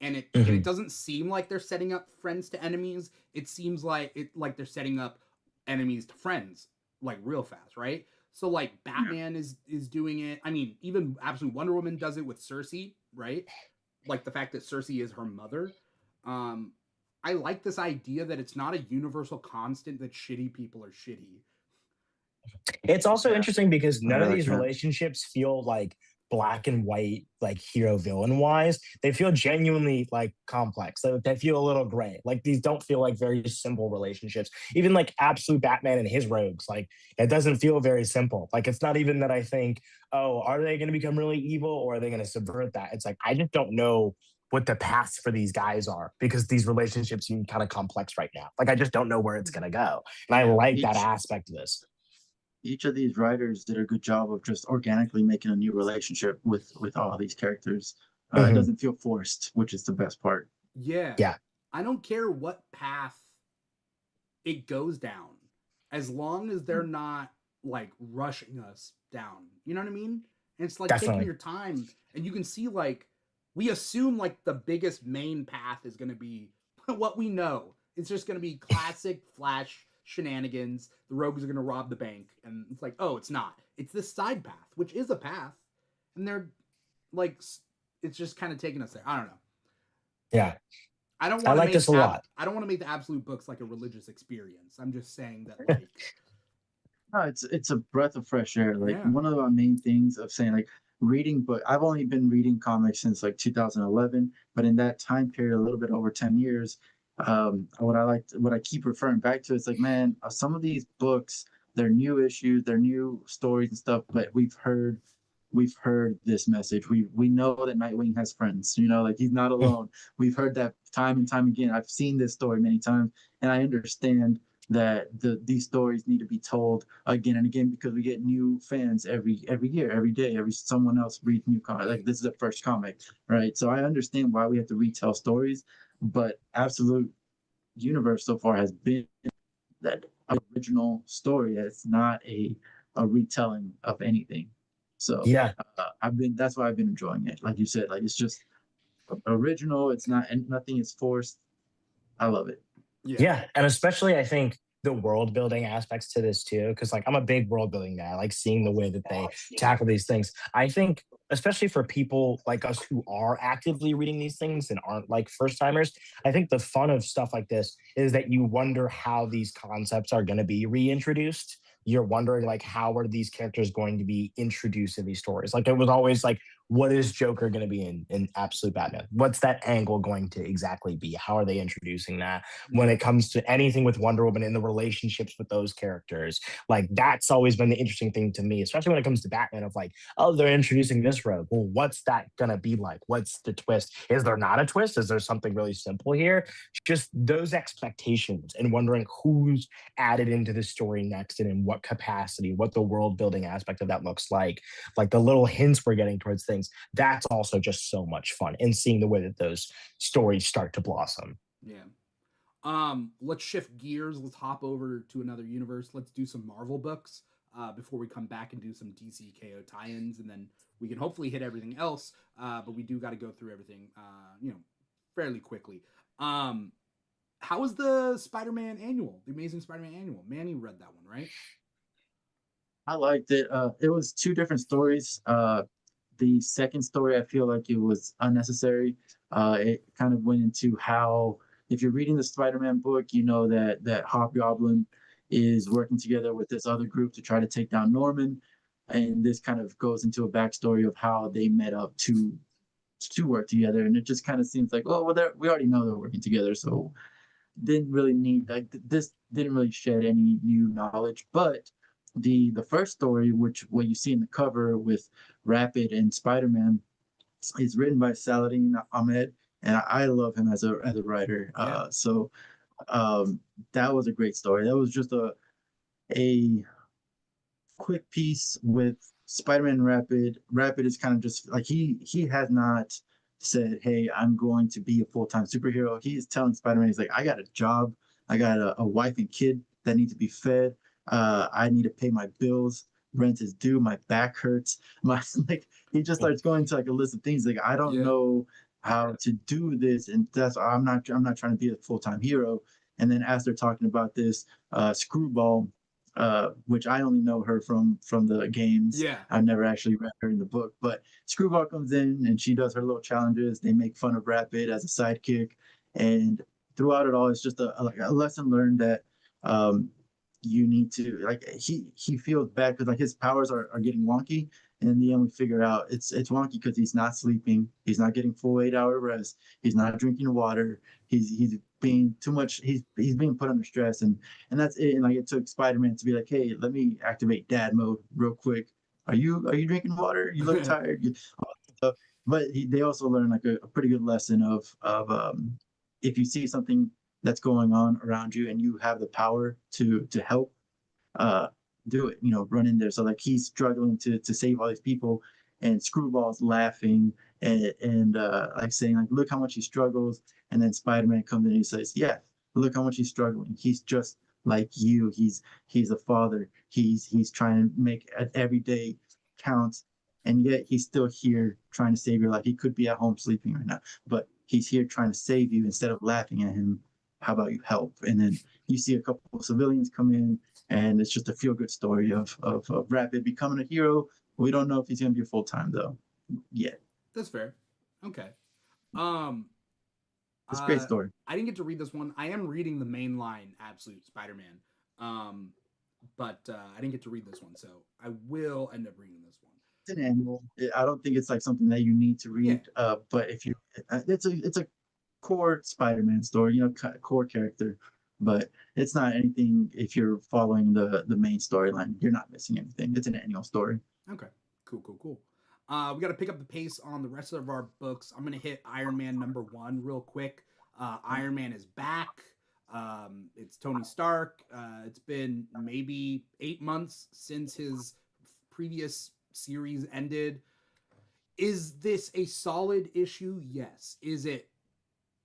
and it doesn't seem like they're setting up friends to enemies. It seems like they're setting up enemies to friends like real fast, right? So like Batman is doing it. I mean, even Absolute Wonder Woman does it with Cersei, right? Like the fact that Cersei is her mother. Um, I like this idea that it's not a universal constant that shitty people are shitty. It's also Yeah, interesting because I none of like these that. relationships feel like black and white, like hero villain wise. They feel genuinely like complex. They feel a little gray. Like these don't feel like very simple relationships. Even like absolute Batman and his rogues, like it doesn't feel very simple. Like it's not even that I think, oh, are they going to become really evil or are they going to subvert that? It's like I just don't know what the paths for these guys are because these relationships seem kind of complex right now. Like I just don't know where it's going to go. And I Yeah. like that Each aspect of this. each of these writers did a good job of just organically making a new relationship with all these characters. It Mhm. doesn't feel forced, which is the best part. Yeah. Yeah. I don't care what path it goes down as long as they're not like rushing us down. You know what I mean? And it's like taking Definitely. your time and you can see like we assume like the biggest main path is going to be what we know. It's just going to be classic Flash shenanigans. The rogues are going to rob the bank and it's like, "Oh, it's not. It's this side path, which is a path." And they're like it's just kind of taking us there. I don't know. Yeah. I don't I want to like make this a lot. I don't want to make the absolute books like a religious experience. I'm just saying that like No, it's a breath of fresh air. Like yeah. one of the main things of saying like reading book. I've only been reading comics since like 2011, but in that time period, a little bit over 10 years, what I keep referring back to is like, man, some of these books, they're new issues, they're new stories and stuff, but we've heard this message. We know that Nightwing has friends. You know, like he's not alone. We've heard that time and time again. I've seen this story many times, and I understand that these stories need to be told again and again because we get new fans every year, every day, every someone else reads new comic. Like this is the first comic, right? So I understand why we have to retell stories, but Absolute Universe so far has been that original story. It's not a retelling of anything. So Yeah. I've been that's why I've been enjoying it. Like you said, like it's just original. It's not and nothing is forced. I love it. Yeah. Yeah. And especially I think the world building aspects to this too, because like I'm a big world building guy. I like seeing the way that they tackle these things. I think especially for people like us who are actively reading these things and aren't like first timers, I think the fun of stuff like this is that you wonder how these concepts are going to be reintroduced. You're wondering like how are these characters going to be introduced in these stories? Like it was always like, what is Joker going to be in Absolute Batman? What's that angle going to exactly be? How are they introducing that? When Yeah. it comes to anything with Wonder Woman and the relationships with those characters. Like that's always been the interesting thing to me, especially when it comes to Batman of like, oh, they're introducing this rogue. Well, what's that gonna be like? What's the twist? Is there not a twist? Is there something really simple here? Just those expectations and wondering who's added into the story next and in what capacity, what the world building aspect of that looks like the little hints we're getting towards things. That's also just so much fun and seeing the way that those stories start to blossom. Yeah. Let's shift gears. Let's hop over to another universe. Let's do some Marvel books before we come back and do some DC KO tie-ins, and then we can hopefully hit everything else. But we do got to go through everything, fairly quickly. How was the Spider-Man annual, the Amazing Spider-Man annual? Manny read that one, right? I liked it. It was two different stories. The second story, I feel like it was unnecessary. It kind of went into how, if you're reading the Spider-Man book, you know that Hobgoblin is working together with this other group to try to take down Norman, and this kind of goes into a backstory of how they met up to work together. And it just kind of seems like, oh, well, we already know they're working together, so didn't really need like this didn't really shed any new knowledge. But the first story, which what you see in the cover with Rapid and Spider-Man, is written by Saladin Ahmed, and I love him as a writer. Yeah. That was a great story. That was just a quick piece with Spider-Man and Rapid. Rapid is kind of just like he has not said, "Hey, I'm going to be a full-time superhero." He's telling Spider-Man, he's like, "I got a job. I got a wife and kid that need to be fed. I need to pay my bills. Rent is due. My back hurts. My like." He just starts going to like a list of things like, "I don't Yeah. know how to do this," and that's I'm not trying to be a full-time hero. And then as they're talking about this, Screwball, which I only know her from the games. Yeah. I've never actually read her in the book, but Screwball comes in and she does her little challenges. They make fun of Rapid as a sidekick, and throughout it all, it's just a lesson learned that you need to, like, he feels bad because like his powers are getting wonky, and the only figure out it's wonky because he's not sleeping, he's not getting full 8 hour rest, he's not drinking water, he's being too much, he's being put under stress, and that's it. And like it took Spider-Man to be like, hey, let me activate dad mode real quick. Are you drinking water? You look tired. But they also learn like a pretty good lesson of if you see something that's going on around you and you have the power to help, uh do it, run in there. So like he's struggling to save all these people, and Screwball's laughing and like saying like, look how much he struggles. And then Spider-Man comes in and he says, yeah, look how much he's struggling, he's just like you, he's a father, he's trying to make every day count, and yet he's still here trying to save your life. He could be at home sleeping right now, but he's here trying to save you. Instead of laughing at him, how about you help? And then you see a couple of civilians come in, and it's just a feel good story of Rapid becoming a hero. We don't know if he's gonna be full time though yet. That's fair. Okay. Um, It's a great story. I didn't get to read this one. I am reading the mainline Absolute Spider-Man, but I didn't get to read this one, so I will end up reading this one. It's an annual. I don't think it's like something that you need to read. But if you, it's a core Spider-Man story, core character. But it's not anything. If you're following the main storyline, you're not missing anything. It's an annual story. Okay, cool. We got to pick up the pace on the rest of our books. I'm gonna hit Iron Man #1 real quick. Iron Man is back. It's Tony Stark. It's been maybe 8 months since his previous series ended. Is this a solid issue? Yes. Is it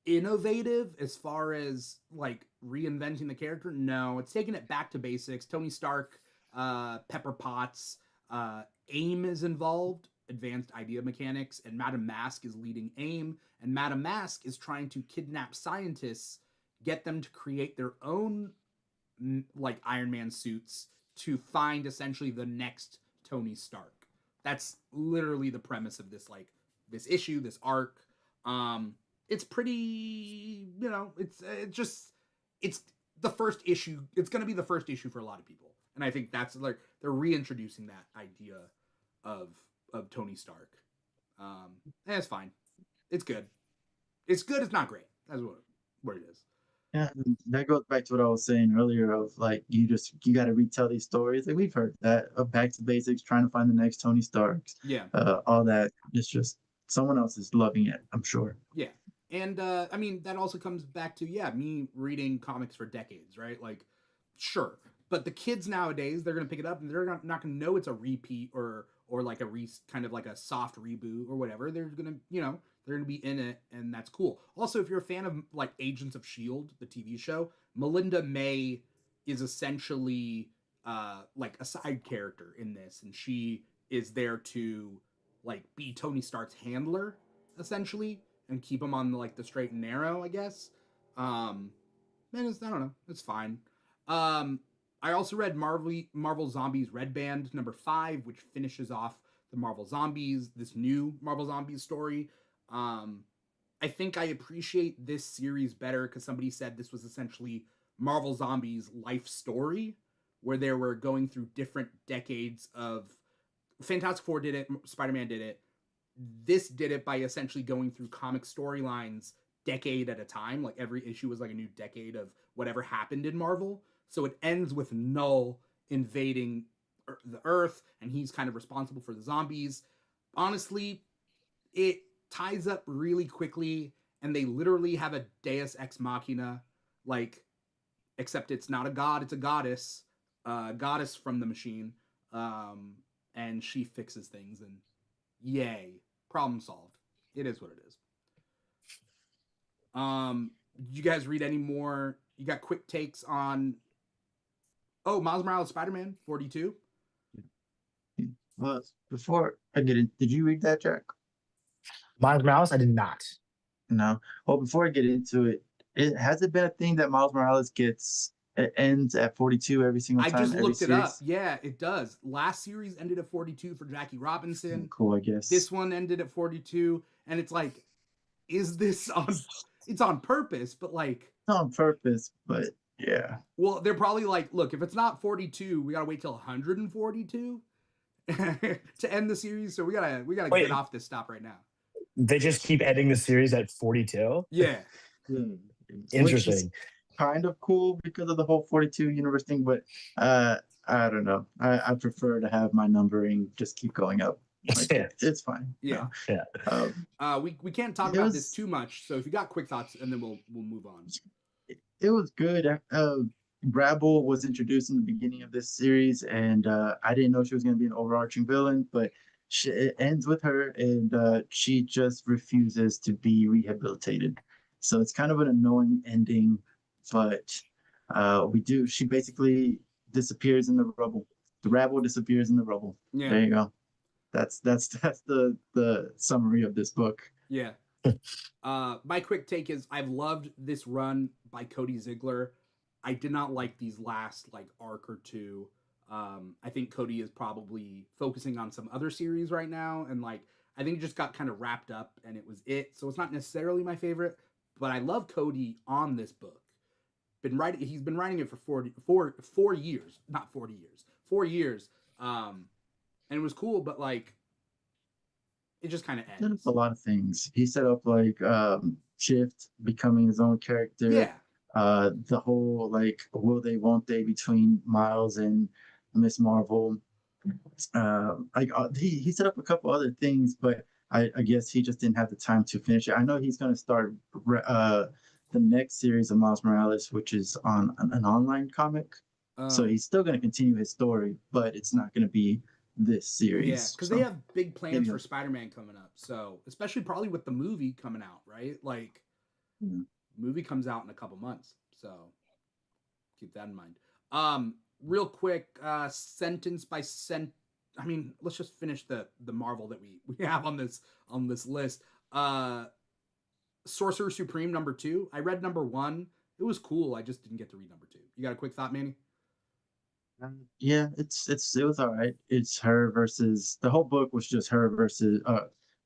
innovative as far as like reinventing the character? No. It's taking it back to basics. Tony Stark, Pepper Potts, AIM is involved, Advanced Idea Mechanics, and Madame Mask is leading AIM, and Madame Mask is trying to kidnap scientists, get them to create their own like Iron Man suits to find essentially the next Tony Stark. That's literally the premise of this issue, this arc. It's pretty, it's the first issue. It's going to be the first issue for a lot of people. And I think that's like, they're reintroducing that idea of Tony Stark. And it's fine. It's good. It's good. It's not great. That's what it is. Yeah, that goes back to what I was saying earlier of like you got to retell these stories. Like we've heard that of back to basics, trying to find the next Tony Starks. Yeah. All that. It's just someone else is loving it, I'm sure. Yeah. And I mean, that also comes back to me reading comics for decades, right? Like, sure, but the kids nowadays, they're gonna pick it up and they're not gonna know it's a repeat or like kind of like a soft reboot or whatever. They're gonna they're gonna be in it, and that's cool. Also, if you're a fan of like Agents of S.H.I.E.L.D., the TV show, Melinda May is essentially like a side character in this, and she is there to like be Tony Stark's handler essentially, and keep him on like the straight and narrow, I guess. I don't know, it's fine. I also read Marvel Zombies Red Band #5, which finishes off the Marvel Zombies, this new Marvel Zombies story. I think I appreciate this series better because somebody said this was essentially Marvel Zombies' life story, where they were going through different decades of. Fantastic Four did it, Spider-Man did it. This did it by essentially going through comic storylines decade at a time. Like every issue was like a new decade of whatever happened in Marvel. So it ends with Null invading the Earth, and he's kind of responsible for the zombies. Honestly, it ties up really quickly, and they literally have a Deus Ex Machina, like, except it's not a god, it's a goddess from the machine, and she fixes things, and yay, problem solved. It is what it is. Did you guys read any more? You got quick takes on Miles Morales Spider-Man 42? Well, before I get in, did you read that, Jack? Miles Morales, I did not. No. Well, before I get into it, It has it been a thing that Miles Morales it ends at 42 every single I time. just every looked it series? up. Yeah, it does. Last series ended at 42 for Jackie Robinson. Cool, I guess. This one ended at 42, and it's like, is this on? It's on purpose, but like, Not on purpose, but yeah. well, they're probably like, look, if it's not 42, we gotta wait till 142 to end the series. So we gotta Wait. get off this stop right now. They just keep ending the series at 42. Yeah. Interesting. Which is kind of cool because of the whole 42 universe thing, but I don't know. I prefer to have my numbering just keep going up. Like, it's fine. Yeah. Yeah. We can't talk about this too much, so if you got quick thoughts, and then we'll move on. It was good. Rabble was introduced in the beginning of this series, and I didn't know she was going to be an overarching villain, but it ends with her, and she just refuses to be rehabilitated. So it's kind of an annoying ending, but she basically disappears in the rubble. The Rabble disappears in the rubble. Yeah. There you go. That's the summary of this book. Yeah. My quick take is I've loved this run by Cody Ziegler. I did not like these last arc or two. I think Cody is probably focusing on some other series right now, and I think it just got kind of wrapped up and it was it. So it's not necessarily my favorite, but I love Cody on this book. He's been writing it for 4 years, not 40 years, 4 years. And it was cool, but it just kind of ends. Set up a lot of things. He set up Shift becoming his own character. Yeah. The whole will they, won't they between Miles and Miss Marvel. He set up a couple other things, but I guess he just didn't have the time to finish it. I know he's going to start the next series of Miles Morales, which is on an online comic. So he's still going to continue his story, but it's not going to be this series. Yeah, because they have big plans for Spider-Man coming up. So especially probably with the movie coming out, right? Movie comes out in a couple months, so keep that in mind. Real quick, sentence by sentence. I mean, let's just finish the Marvel that we have on this list. Sorcerer Supreme #2. I read #1. It was cool. I just didn't get to read #2. You got a quick thought, Manny? Yeah, it was all right. It's her versus the whole book was just her versus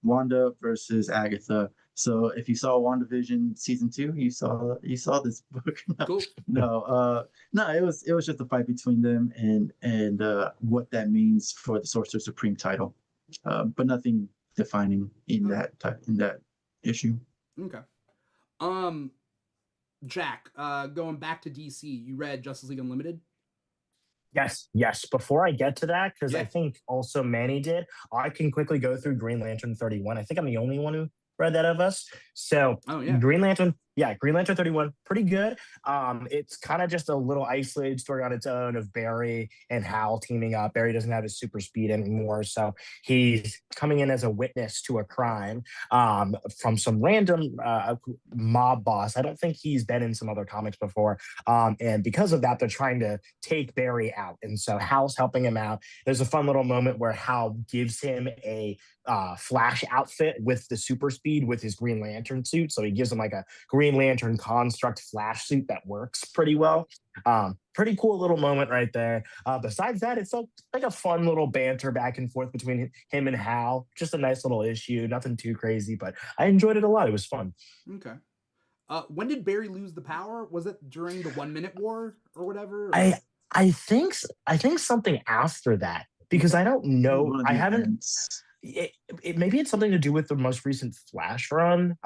Wanda versus Agatha. So if you saw WandaVision season 2, you saw this book. Cool. No, it was just a fight between them and what that means for the Sorcerer Supreme title, but nothing defining in that issue. Okay. Jack, going back to DC, you read Justice League Unlimited? Yes. Before I get to that, because I think also Manny did, I can quickly go through Green Lantern 31. I think I'm the only one who read that of us. So Green Lantern 31, pretty good. It's kind of just a little isolated story on its own of Barry and Hal teaming up. Barry doesn't have his super speed anymore, so he's coming in as a witness to a crime from some random mob boss. I don't think he's been in some other comics before, and because of that, they're trying to take Barry out, and so Hal's helping him out. There's a fun little moment where Hal gives him a Flash outfit with the super speed with his Green Lantern suit, so he gives him a Green Lantern construct Flash suit that works pretty well. Pretty cool little moment right there. Besides that, it's a fun little banter back and forth between him and Hal. Just a nice little issue, nothing too crazy, but I enjoyed it a lot. It was fun. Okay. When did Barry lose the power? Was it during the 1 Minute War or whatever? Or? I think something after that, because I don't know. I haven't. Maybe it's something to do with the most recent Flash run,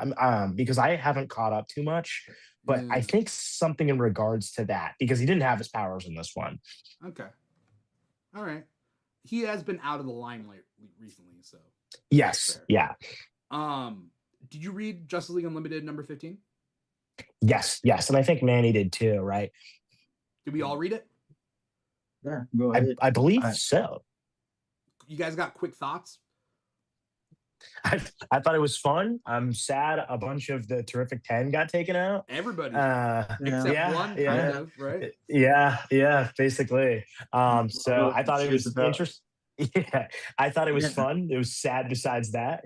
because I haven't caught up too much, but I think something in regards to that, because he didn't have his powers in this one. Okay. All right. He has been out of the limelight recently, so. Yes. Yeah. Did you read Justice League Unlimited #15? Yes. And I think Manny did too, right? Did we all read it? Yeah, go ahead. I believe so. You guys got quick thoughts? I thought it was fun. I'm sad a bunch of the Terrific 10 got taken out. Everybody. Except one, kind of, right? Yeah, basically. So I thought it was interesting. Yeah, I thought it was fun. It was sad besides that.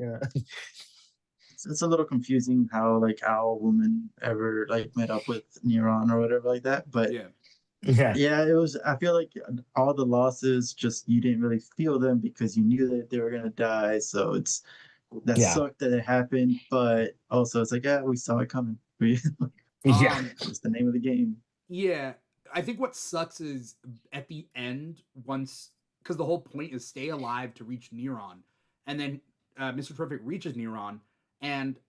it's a little confusing how like Owl Woman ever like met up with Neron or whatever like that. But Yeah. yeah, it was. I feel like all the losses, just you didn't really feel them because you knew that they were gonna die. So that sucked that it happened, but also it's like, yeah, we saw it coming. It's the name of the game. Yeah, I think what sucks is at the end, once, because the whole point is stay alive to reach Neron, and then Mr. Terrific reaches Neron, and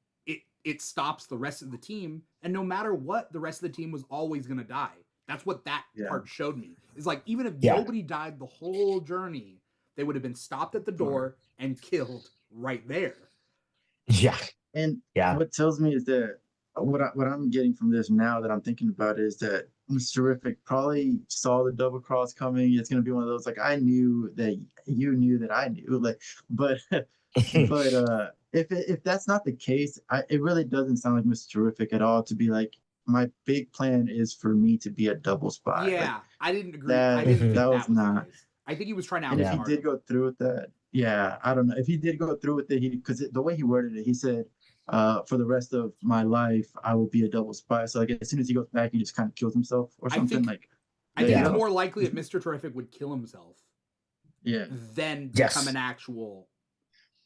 it stops the rest of the team, and no matter what, the rest of the team was always gonna die. That's what that part showed me. Is like, even if nobody died the whole journey, they would have been stopped at the door and killed right there. Yeah. And what tells me is that what I'm getting from this now that I'm thinking about is that Mr. Terrific probably saw the double cross coming. It's gonna be one of those like, I knew that you knew that I knew, like, but if that's not the case, it really doesn't sound like Mr. Terrific at all to be like, my big plan is for me to be a double spy. Yeah, like, I didn't agree. I didn't think that was not. The case. I think he was trying to outsmart And if he did go through with that, I don't know. If he did go through with it, because the way he worded it, he said, for the rest of my life, I will be a double spy. So like as soon as he goes back, he just kind of kills himself or something. I think it's more likely that Mr. Terrific would kill himself. Yeah. Than become an actual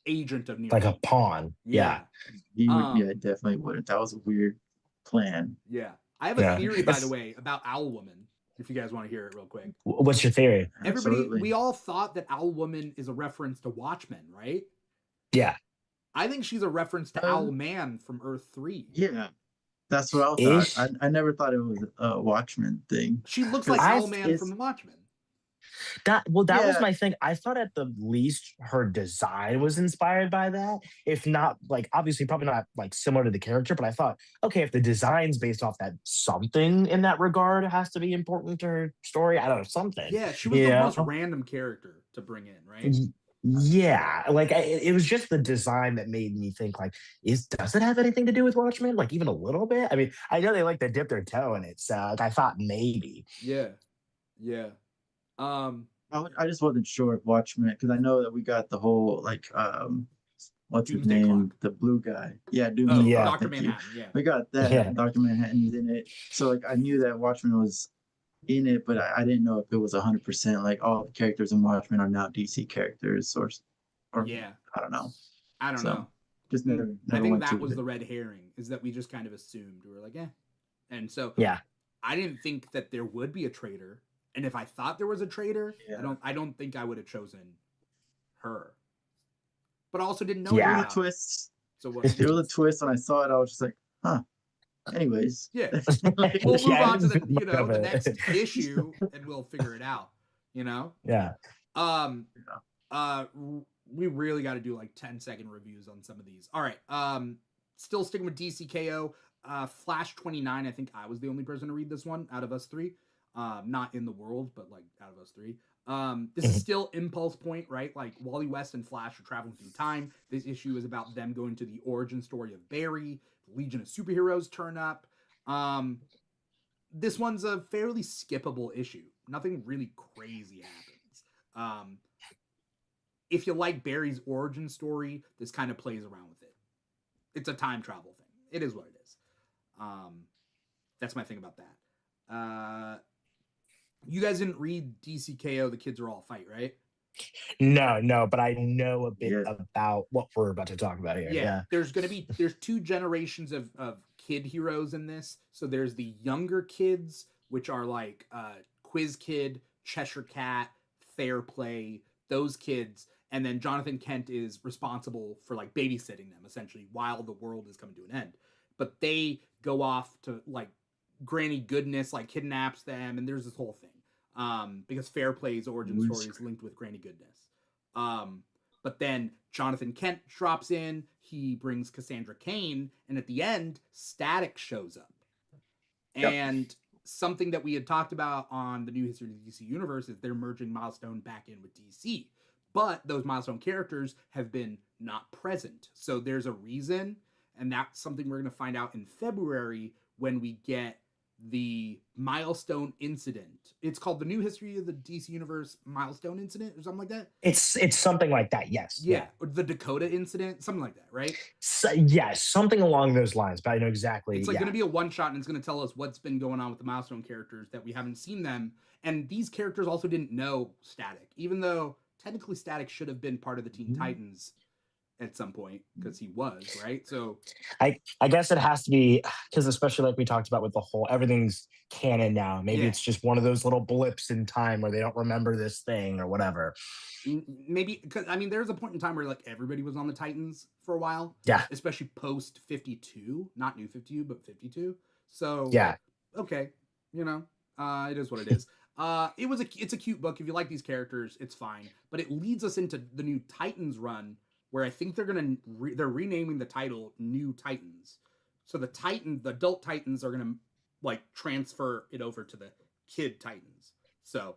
agent of Neron. Like a pawn. Yeah. He would, definitely wouldn't. That was a weird plan. Yeah. I have a theory, by the way, about Owl Woman, if you guys want to hear it real quick. What's your theory? We all thought that Owl Woman is a reference to Watchmen, right? Yeah. I think she's a reference to Owl Man from Earth 3. Yeah. That's what I thought. I never thought it was a Watchmen thing. She looks like Owl Man from the Watchmen. That was my thing. I thought at the least her design was inspired by that. If not, like, obviously probably not like similar to the character, but I thought, okay, if the design's based off that, something in that regard has to be important to her story. I don't know, something. Yeah, she was the most random character to bring in, right? Yeah, like it was just the design that made me think, like, does it have anything to do with Watchmen? Like, even a little bit? I mean, I know they like to dip their toe in it, so like, I thought maybe. Yeah. I just wasn't sure if Watchmen, because I know that we got the whole like what's Doomsday his name? Clock. The blue guy. Yeah, Doomsday Clock. Dr. Manhattan. Yeah. We got that. Yeah. Dr. Manhattan's in it. So like I knew that Watchmen was in it, but I didn't know if it was 100% like all the characters in Watchmen are now DC characters or yeah. I don't know. I don't know. Just never I think that was the red herring, is that we just kind of assumed. We were like, And so I didn't think that there would be a traitor. And if I thought there was a traitor, I don't think I would have chosen her. But I also didn't know the twists. So what? There was a twist, and I saw it. I was just like, huh. Anyways, we'll move on to the next issue, and we'll figure it out. We really got to do like 10-second reviews on some of these. All right. Still sticking with DCKO. Flash 29. I think I was the only person to read this one out of us three. Not in the world, but like out of us three. This is still Impulse Point, right? Like Wally West and Flash are traveling through time. This issue is about them going to the origin story of Barry. The Legion of Superheroes turn up. This one's a fairly skippable issue. Nothing really crazy happens. If you like Barry's origin story, this kind of plays around with it. It's a time travel thing. It is what it is. That's my thing about that. You guys didn't read DCKO, The Kids Are All Fight, right? No, but I know a bit about what we're about to talk about here. Yeah. There's two generations of kid heroes in this. So there's the younger kids, which are like Quiz Kid, Cheshire Cat, Fair Play, those kids. And then Jonathan Kent is responsible for like babysitting them essentially while the world is coming to an end. But they go off to like Granny Goodness, like kidnaps them, and there's this whole thing. Because Fair Play's origin story is linked with Granny Goodness. But then Jonathan Kent drops in, he brings Cassandra Cain, and at the end, Static shows up. Yep. And something that we had talked about on the New History of the DC Universe is they're merging Milestone back in with DC. But those Milestone characters have been not present. So there's a reason, and that's something we're going to find out in February when we get the milestone incident. It's called the New History of the DC Universe milestone incident or something like that. It's something like that. Yes. Yeah. Or the Dakota incident, something like that, right? So, yes, something along those lines, but I know exactly. It's like going to be a one shot, and it's going to tell us what's been going on with the milestone characters that we haven't seen them. And these characters also didn't know Static, even though technically Static should have been part of the Teen Titans at some point because he was, right? So I guess it has to be, because especially like we talked about with the whole everything's canon now. Maybe it's just one of those little blips in time where they don't remember this thing or whatever. Maybe because I mean there's a point in time where like everybody was on the Titans for a while. Yeah. Especially post 52, not New 52, but 52. So yeah. Okay. You know, it is what it is. It's a cute book. If you like these characters, it's fine. But it leads us into the new Titans run, where I think they're they're renaming the title New Titans. So the adult Titans are gonna like transfer it over to the kid Titans. So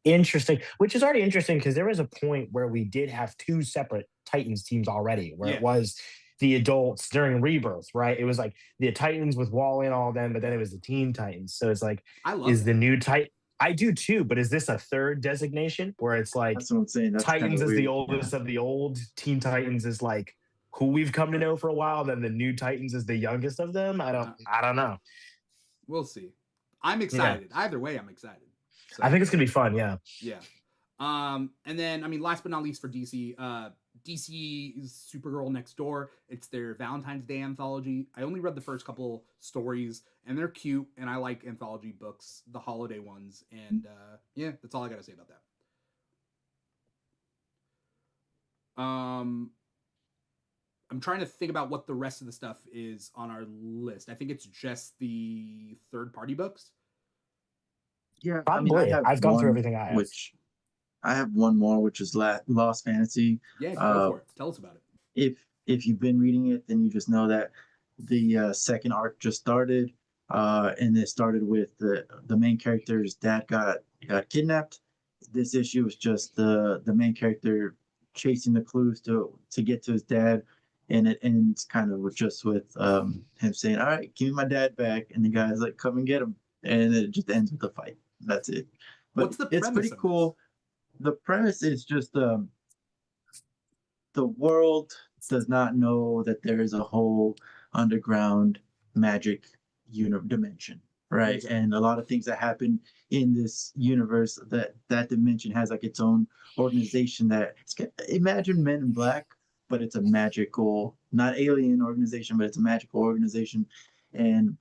interesting, which is already interesting because there was a point where we did have two separate Titans teams already, where it was the adults during Rebirth, right? It was like the Titans with Wally and all of them, but then it was the Teen Titans. So it's like, I love is the new Titan. I do too, but is this a third designation where it's like that's what I'm saying. That's Titans is weird. the oldest of the old, Teen Titans is like who we've come to know for a while, then the new Titans is the youngest of them? I don't know. We'll see. I'm excited. Yeah. Either way, I'm excited. So, I think it's gonna be fun, yeah. Yeah. And then I mean, last but not least for DC, DC's Supergirl Next Door. It's their Valentine's Day anthology. I only read the first couple stories, and they're cute, and I like anthology books, the holiday ones, and yeah, that's all I gotta say about that. I'm trying to think about what the rest of the stuff is on our list. I think it's just the third-party books. Yeah, probably. I've gone through everything I have. Which I have one more, which is Lost Fantasy. Yeah, go for it. Tell us about it. If you've been reading it, then you just know that the second arc just started, and it started with the main character's dad got kidnapped. This issue was just the main character chasing the clues to get to his dad, and it ends kind of with him saying, "All right, give me my dad back," and the guy's like, "Come and get him," and it just ends with a fight. That's it. But what's the premise? It's pretty cool. The premise is just the world does not know that there is a whole underground magic dimension, right? Mm-hmm. And a lot of things that happen in this universe, that dimension has like its own organization imagine Men in Black, but it's a magical, not alien organization, but it's a magical organization. And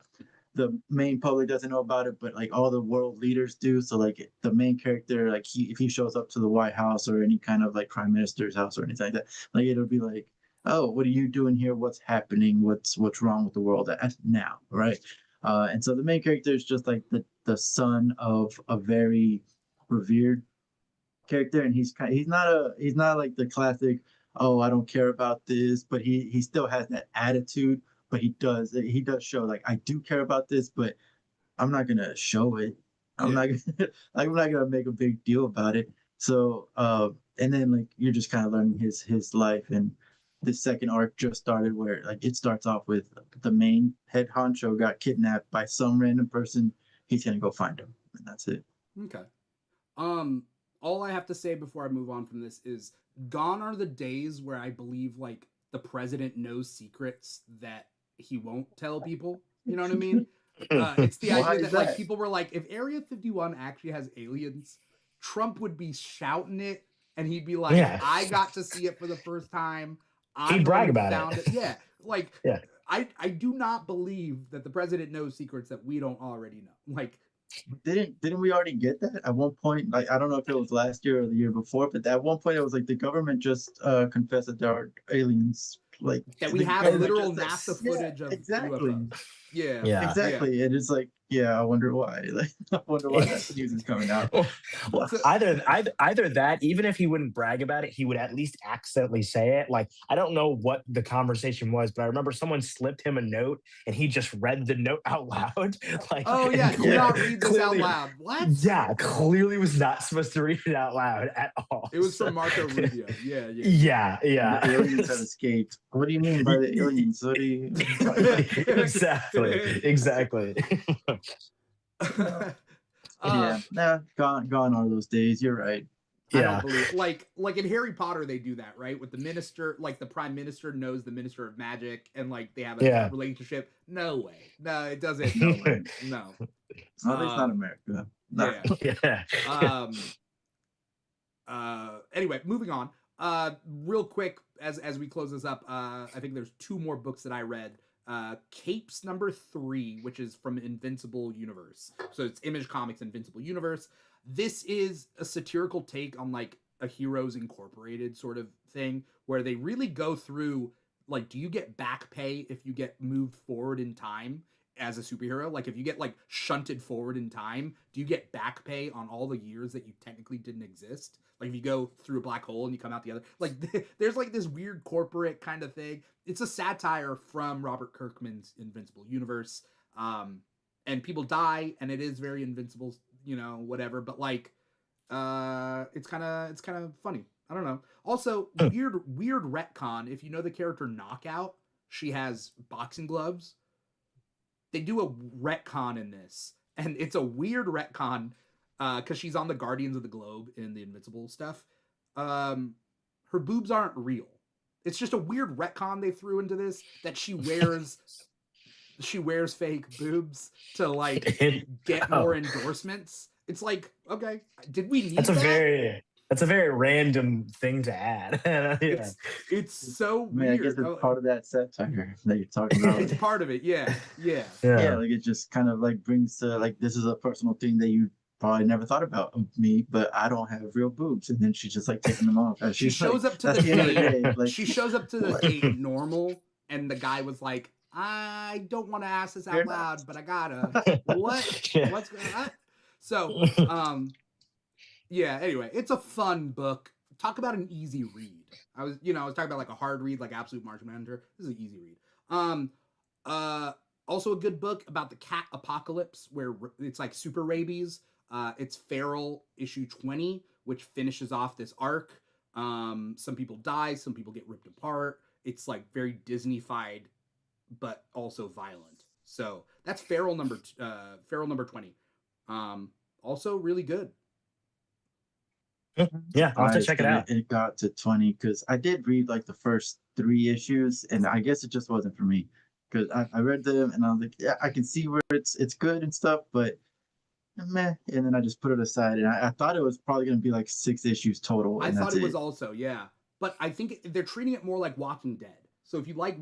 the main public doesn't know about it, but like all the world leaders do. So like the main character, like if he shows up to the White House or any kind of like prime minister's house or anything like that, like it'll be like, "Oh, what are you doing here? What's happening? What's wrong with the world now?" Right? And so the main character is just like the son of a very revered character, and he's not like the classic, "Oh, I don't care about this," but he still has that attitude. But he does show like, I do care about this, but I'm not gonna show it. I'm not gonna make a big deal about it. So and then like you're just kind of learning his life, and the second arc just started where like it starts off with the main head honcho got kidnapped by some random person. He's gonna go find him, and that's it. Okay. All I have to say before I move on from this is, gone are the days where I believe like the president knows secrets that he won't tell people. You know what I mean? It's the idea that like people were like, if Area 51 actually has aliens, Trump would be shouting it, and he'd be like, "I got to see it for the first time." He'd brag about it. Yeah, like I do not believe that the president knows secrets that we don't already know. Like, didn't we already get that at one point? Like, I don't know if it was last year or the year before, but at one point it was like the government just confessed that there are aliens. Like that we have literal NASA footage of exactly. UFOs. Yeah, exactly. And it's like, I wonder why. Like, I wonder why that news is coming out. Well, either that, even if he wouldn't brag about it, he would at least accidentally say it. Like, I don't know what the conversation was, but I remember someone slipped him a note, and he just read the note out loud. Like, oh yeah, do not read this out loud. What? Yeah, clearly was not supposed to read it out loud at all. It was from Marco Rubio. Yeah. The aliens have escaped. What do you mean by the aliens? What do you... Exactly. Exactly. Yeah, gone are those days. You're right. I don't believe like in Harry Potter they do that, right? With the minister, like the prime minister knows the minister of magic and like they have a relationship. No way. No, it doesn't. No way. No. No, that's not America. No. Yeah. Anyway, moving on. Real quick as we close this up, I think there's 2 more books that I read. Capes #3, which is from Invincible Universe. So it's Image Comics Invincible Universe. This is a satirical take on like a Heroes Incorporated sort of thing where they really go through like, do you get back pay if you get moved forward in time as a superhero? Like if you get like shunted forward in time, do you get back pay on all the years that you technically didn't exist? Like if you go through a black hole and you come out the other, like there's like this weird corporate kind of thing. It's a satire from Robert Kirkman's Invincible Universe. And people die and it is very Invincible, you know, whatever, but like it's kind of funny. I don't know. Also, weird retcon. If you know the character Knockout, she has boxing gloves. They do a retcon in this, and it's a weird retcon because she's on the Guardians of the Globe in the Invincible stuff. Her boobs aren't real. It's just a weird retcon they threw into this that she wears fake boobs to like get more endorsements. It's like, okay, did we need that? That's a very random thing to add. Yeah. It's so weird. I guess it's part of that satire that you're talking about. It's part of it, yeah. Like it just kind of like brings to like, this is a personal thing that you probably never thought about me, but I don't have real boobs, and then she's just like taking them off. She shows up to the date. Like, she shows up to the date normal, and the guy was like, "I don't want to ask this out loud, but I gotta." What? What's going on? So, yeah. Anyway, it's a fun book. Talk about an easy read. I was talking about like a hard read, like Absolute Martian Manhunter. This is an easy read. Also a good book about the cat apocalypse, where it's like super rabies. It's Feral issue 20, which finishes off this arc. Some people die, some people get ripped apart. It's like very Disney-fied, but also violent. So that's Feral number 20. Also really good. Yeah, I'll have to check it out. It got to 20 because I did read like the first 3 issues, and I guess it just wasn't for me. Because I read them and I was like, yeah, I can see where it's good and stuff, but meh. And then I just put it aside, and I thought it was probably going to be like 6 issues total. I thought it was also, yeah. But I think they're treating it more like Walking Dead. So if you like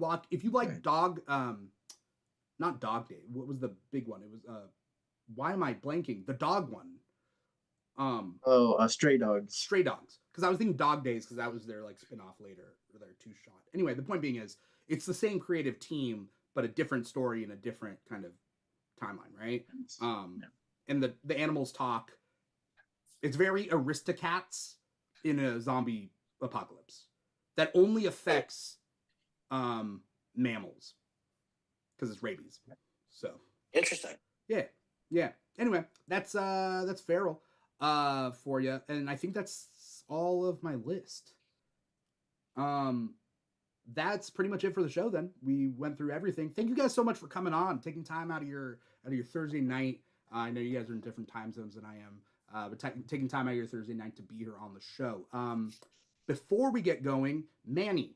Dog, not Dog Day. What was the big one? It was why am I blanking? The dog one. Stray Dogs. Stray Dogs. Because I was thinking Dog Days because that was their like spin-off later, or their 2-shot. Anyway, the point being is it's the same creative team, but a different story and a different kind of timeline, right? And the animals talk. It's very Aristocats in a zombie apocalypse that only affects mammals because it's rabies. So interesting. Yeah. Anyway, that's Feral for you, and I think that's all of my list. That's pretty much it for the show. Then we went through everything. Thank you guys so much for coming on, taking time out of your Thursday night. I know you guys are in different time zones than I am, but taking time out of your Thursday night to be here on the show. Before we get going, Manny,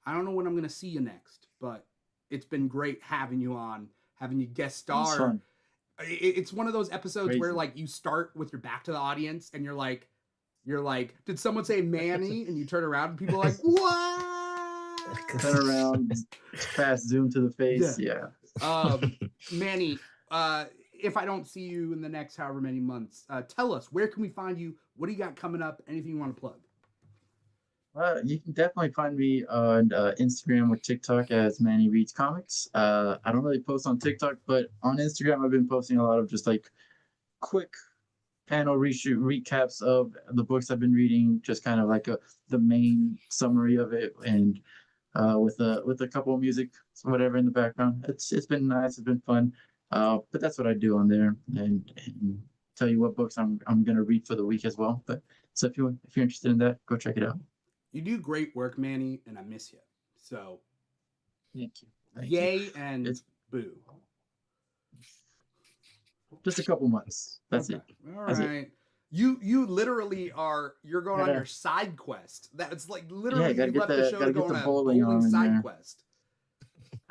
I don't know when I'm going to see you next, but it's been great having you on, having you guest star. It's one of those episodes where like you start with your back to the audience and you're like, did someone say Manny? And you turn around and people are like, what? Turn around, fast zoom to the face. Yeah. Manny, if I don't see you in the next however many months, tell us, where can we find you? What do you got coming up? Anything you want to plug? You can definitely find me on Instagram or TikTok as Manny Reads Comics. I don't really post on TikTok, but on Instagram I've been posting a lot of just like quick panel recaps of the books I've been reading, just kind of like the main summary of it, and with a couple of music, whatever in the background. It's been nice, it's been fun. But that's what I do on there, and tell you what books I'm gonna read for the week as well. But so if you're interested in that, go check it out. You do great work, Manny, and I miss you. So, thank you. Yay and Boo. Just a couple months. That's Okay. it. All That's right. You literally you're going on Gotta- your side quest. That's like Yeah, literally gotta you get left the the show gotta to go get on the a bowling bowling arm in side there. quest.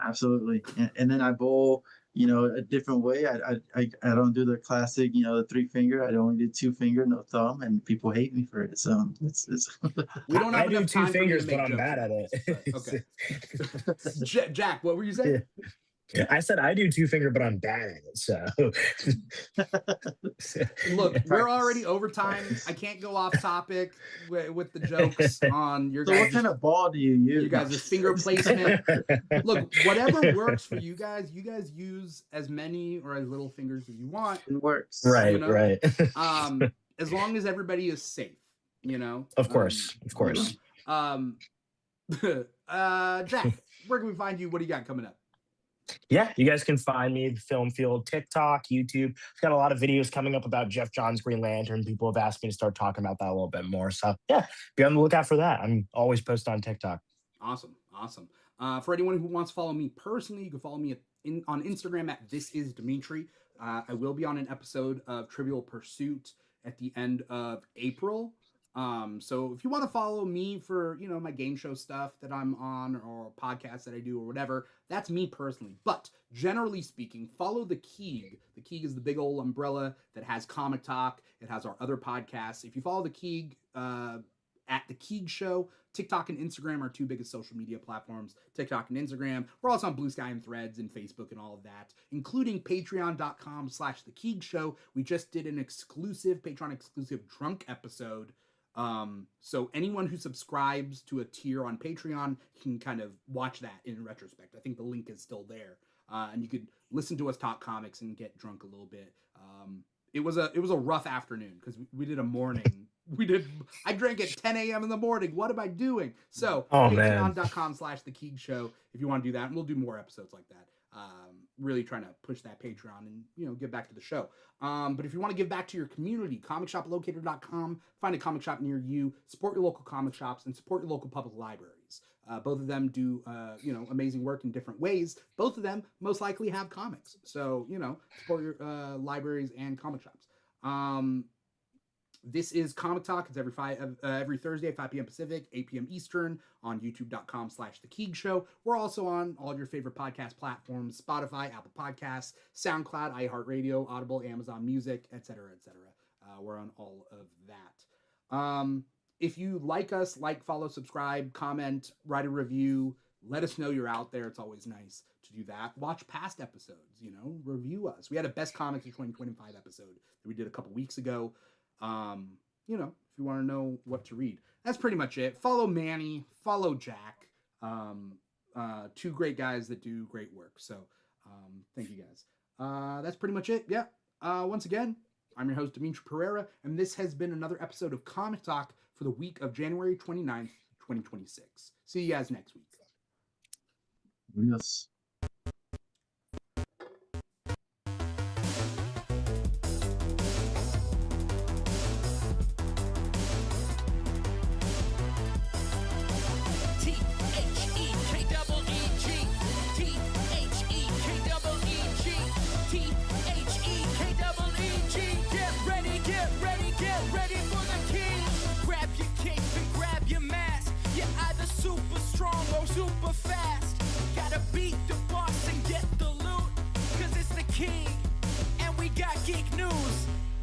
Absolutely. And then I bowl, a different way. I don't do the classic, the 3-finger. I only do 2-finger, no thumb, and people hate me for it. So it's We don't have I do enough 2 time for me to fingers, make but I'm jokes bad about at this, it. but okay. Jack, what were you saying? I said I do 2-finger, but I'm bad at it. So Look, we're already over time. I can't go off topic with the jokes on your So what guys' kind of ball do you use? you guys' finger placement. Look, whatever works for you guys use as many or as little fingers as you want. It works. Right, You know? right. As long as everybody is safe, Of course, of you course. know. Jack, where can we find you? What do you got coming up? Yeah, you guys can find me Film Field, TikTok, YouTube. I've got a lot of videos coming up about Jeff Johns' Green Lantern. People have asked me to start talking about that a little bit more. So yeah, be on the lookout for that. I'm always posting on TikTok. Awesome. For anyone who wants to follow me personally, you can follow me on Instagram at This Is Dimithri. I will be on an episode of Trivial Pursuit at the end of April. So if you want to follow me for, my game show stuff that I'm on or podcasts that I do or whatever, that's me personally. But generally speaking, follow the Keeg. The Keeg is the big old umbrella that has Comic Talk. It has our other podcasts. If you follow the Keeg, at the Keeg Show, TikTok and Instagram are 2 biggest social media platforms. TikTok and Instagram. We're also on Blue Sky and Threads and Facebook and all of that, including patreon.com/the Keeg Show. We just did an Patreon exclusive drunk episode. So anyone who subscribes to a tier on Patreon can kind of watch that in retrospect. I think the link is still there. And you could listen to us talk comics and get drunk a little bit. It was a rough afternoon because we did a morning. I drank at 10 a.m. in the morning. What am I doing? So patreon.com/the Keeg Show if you want to do that. And we'll do more episodes like that. Really trying to push that Patreon and, give back to the show. But if you want to give back to your community, comicshoplocator.com, find a comic shop near you, support your local comic shops, and support your local public libraries. Both of them do, amazing work in different ways. Both of them most likely have comics. So, support your libraries and comic shops. This is Comic Talk. It's every Thursday at 5 p.m. Pacific, 8 p.m. Eastern on youtube.com/The Keeg Show. We're also on all your favorite podcast platforms, Spotify, Apple Podcasts, SoundCloud, iHeartRadio, Audible, Amazon Music, etc., etc. We're on all of that. If you like us, follow, subscribe, comment, write a review, let us know you're out there. It's always nice to do that. Watch past episodes, review us. We had a Best Comics of 2025 episode that we did a couple weeks ago. If you want to know what to read. That's pretty much it. Follow Manny, follow Jack. 2 great guys that do great work. So, thank you guys. That's pretty much it. Yeah. Once again, I'm your host, Dimithri Perera, and this has been another episode of Comic Talk for the week of January 29th, 2026. See you guys next week. Yes.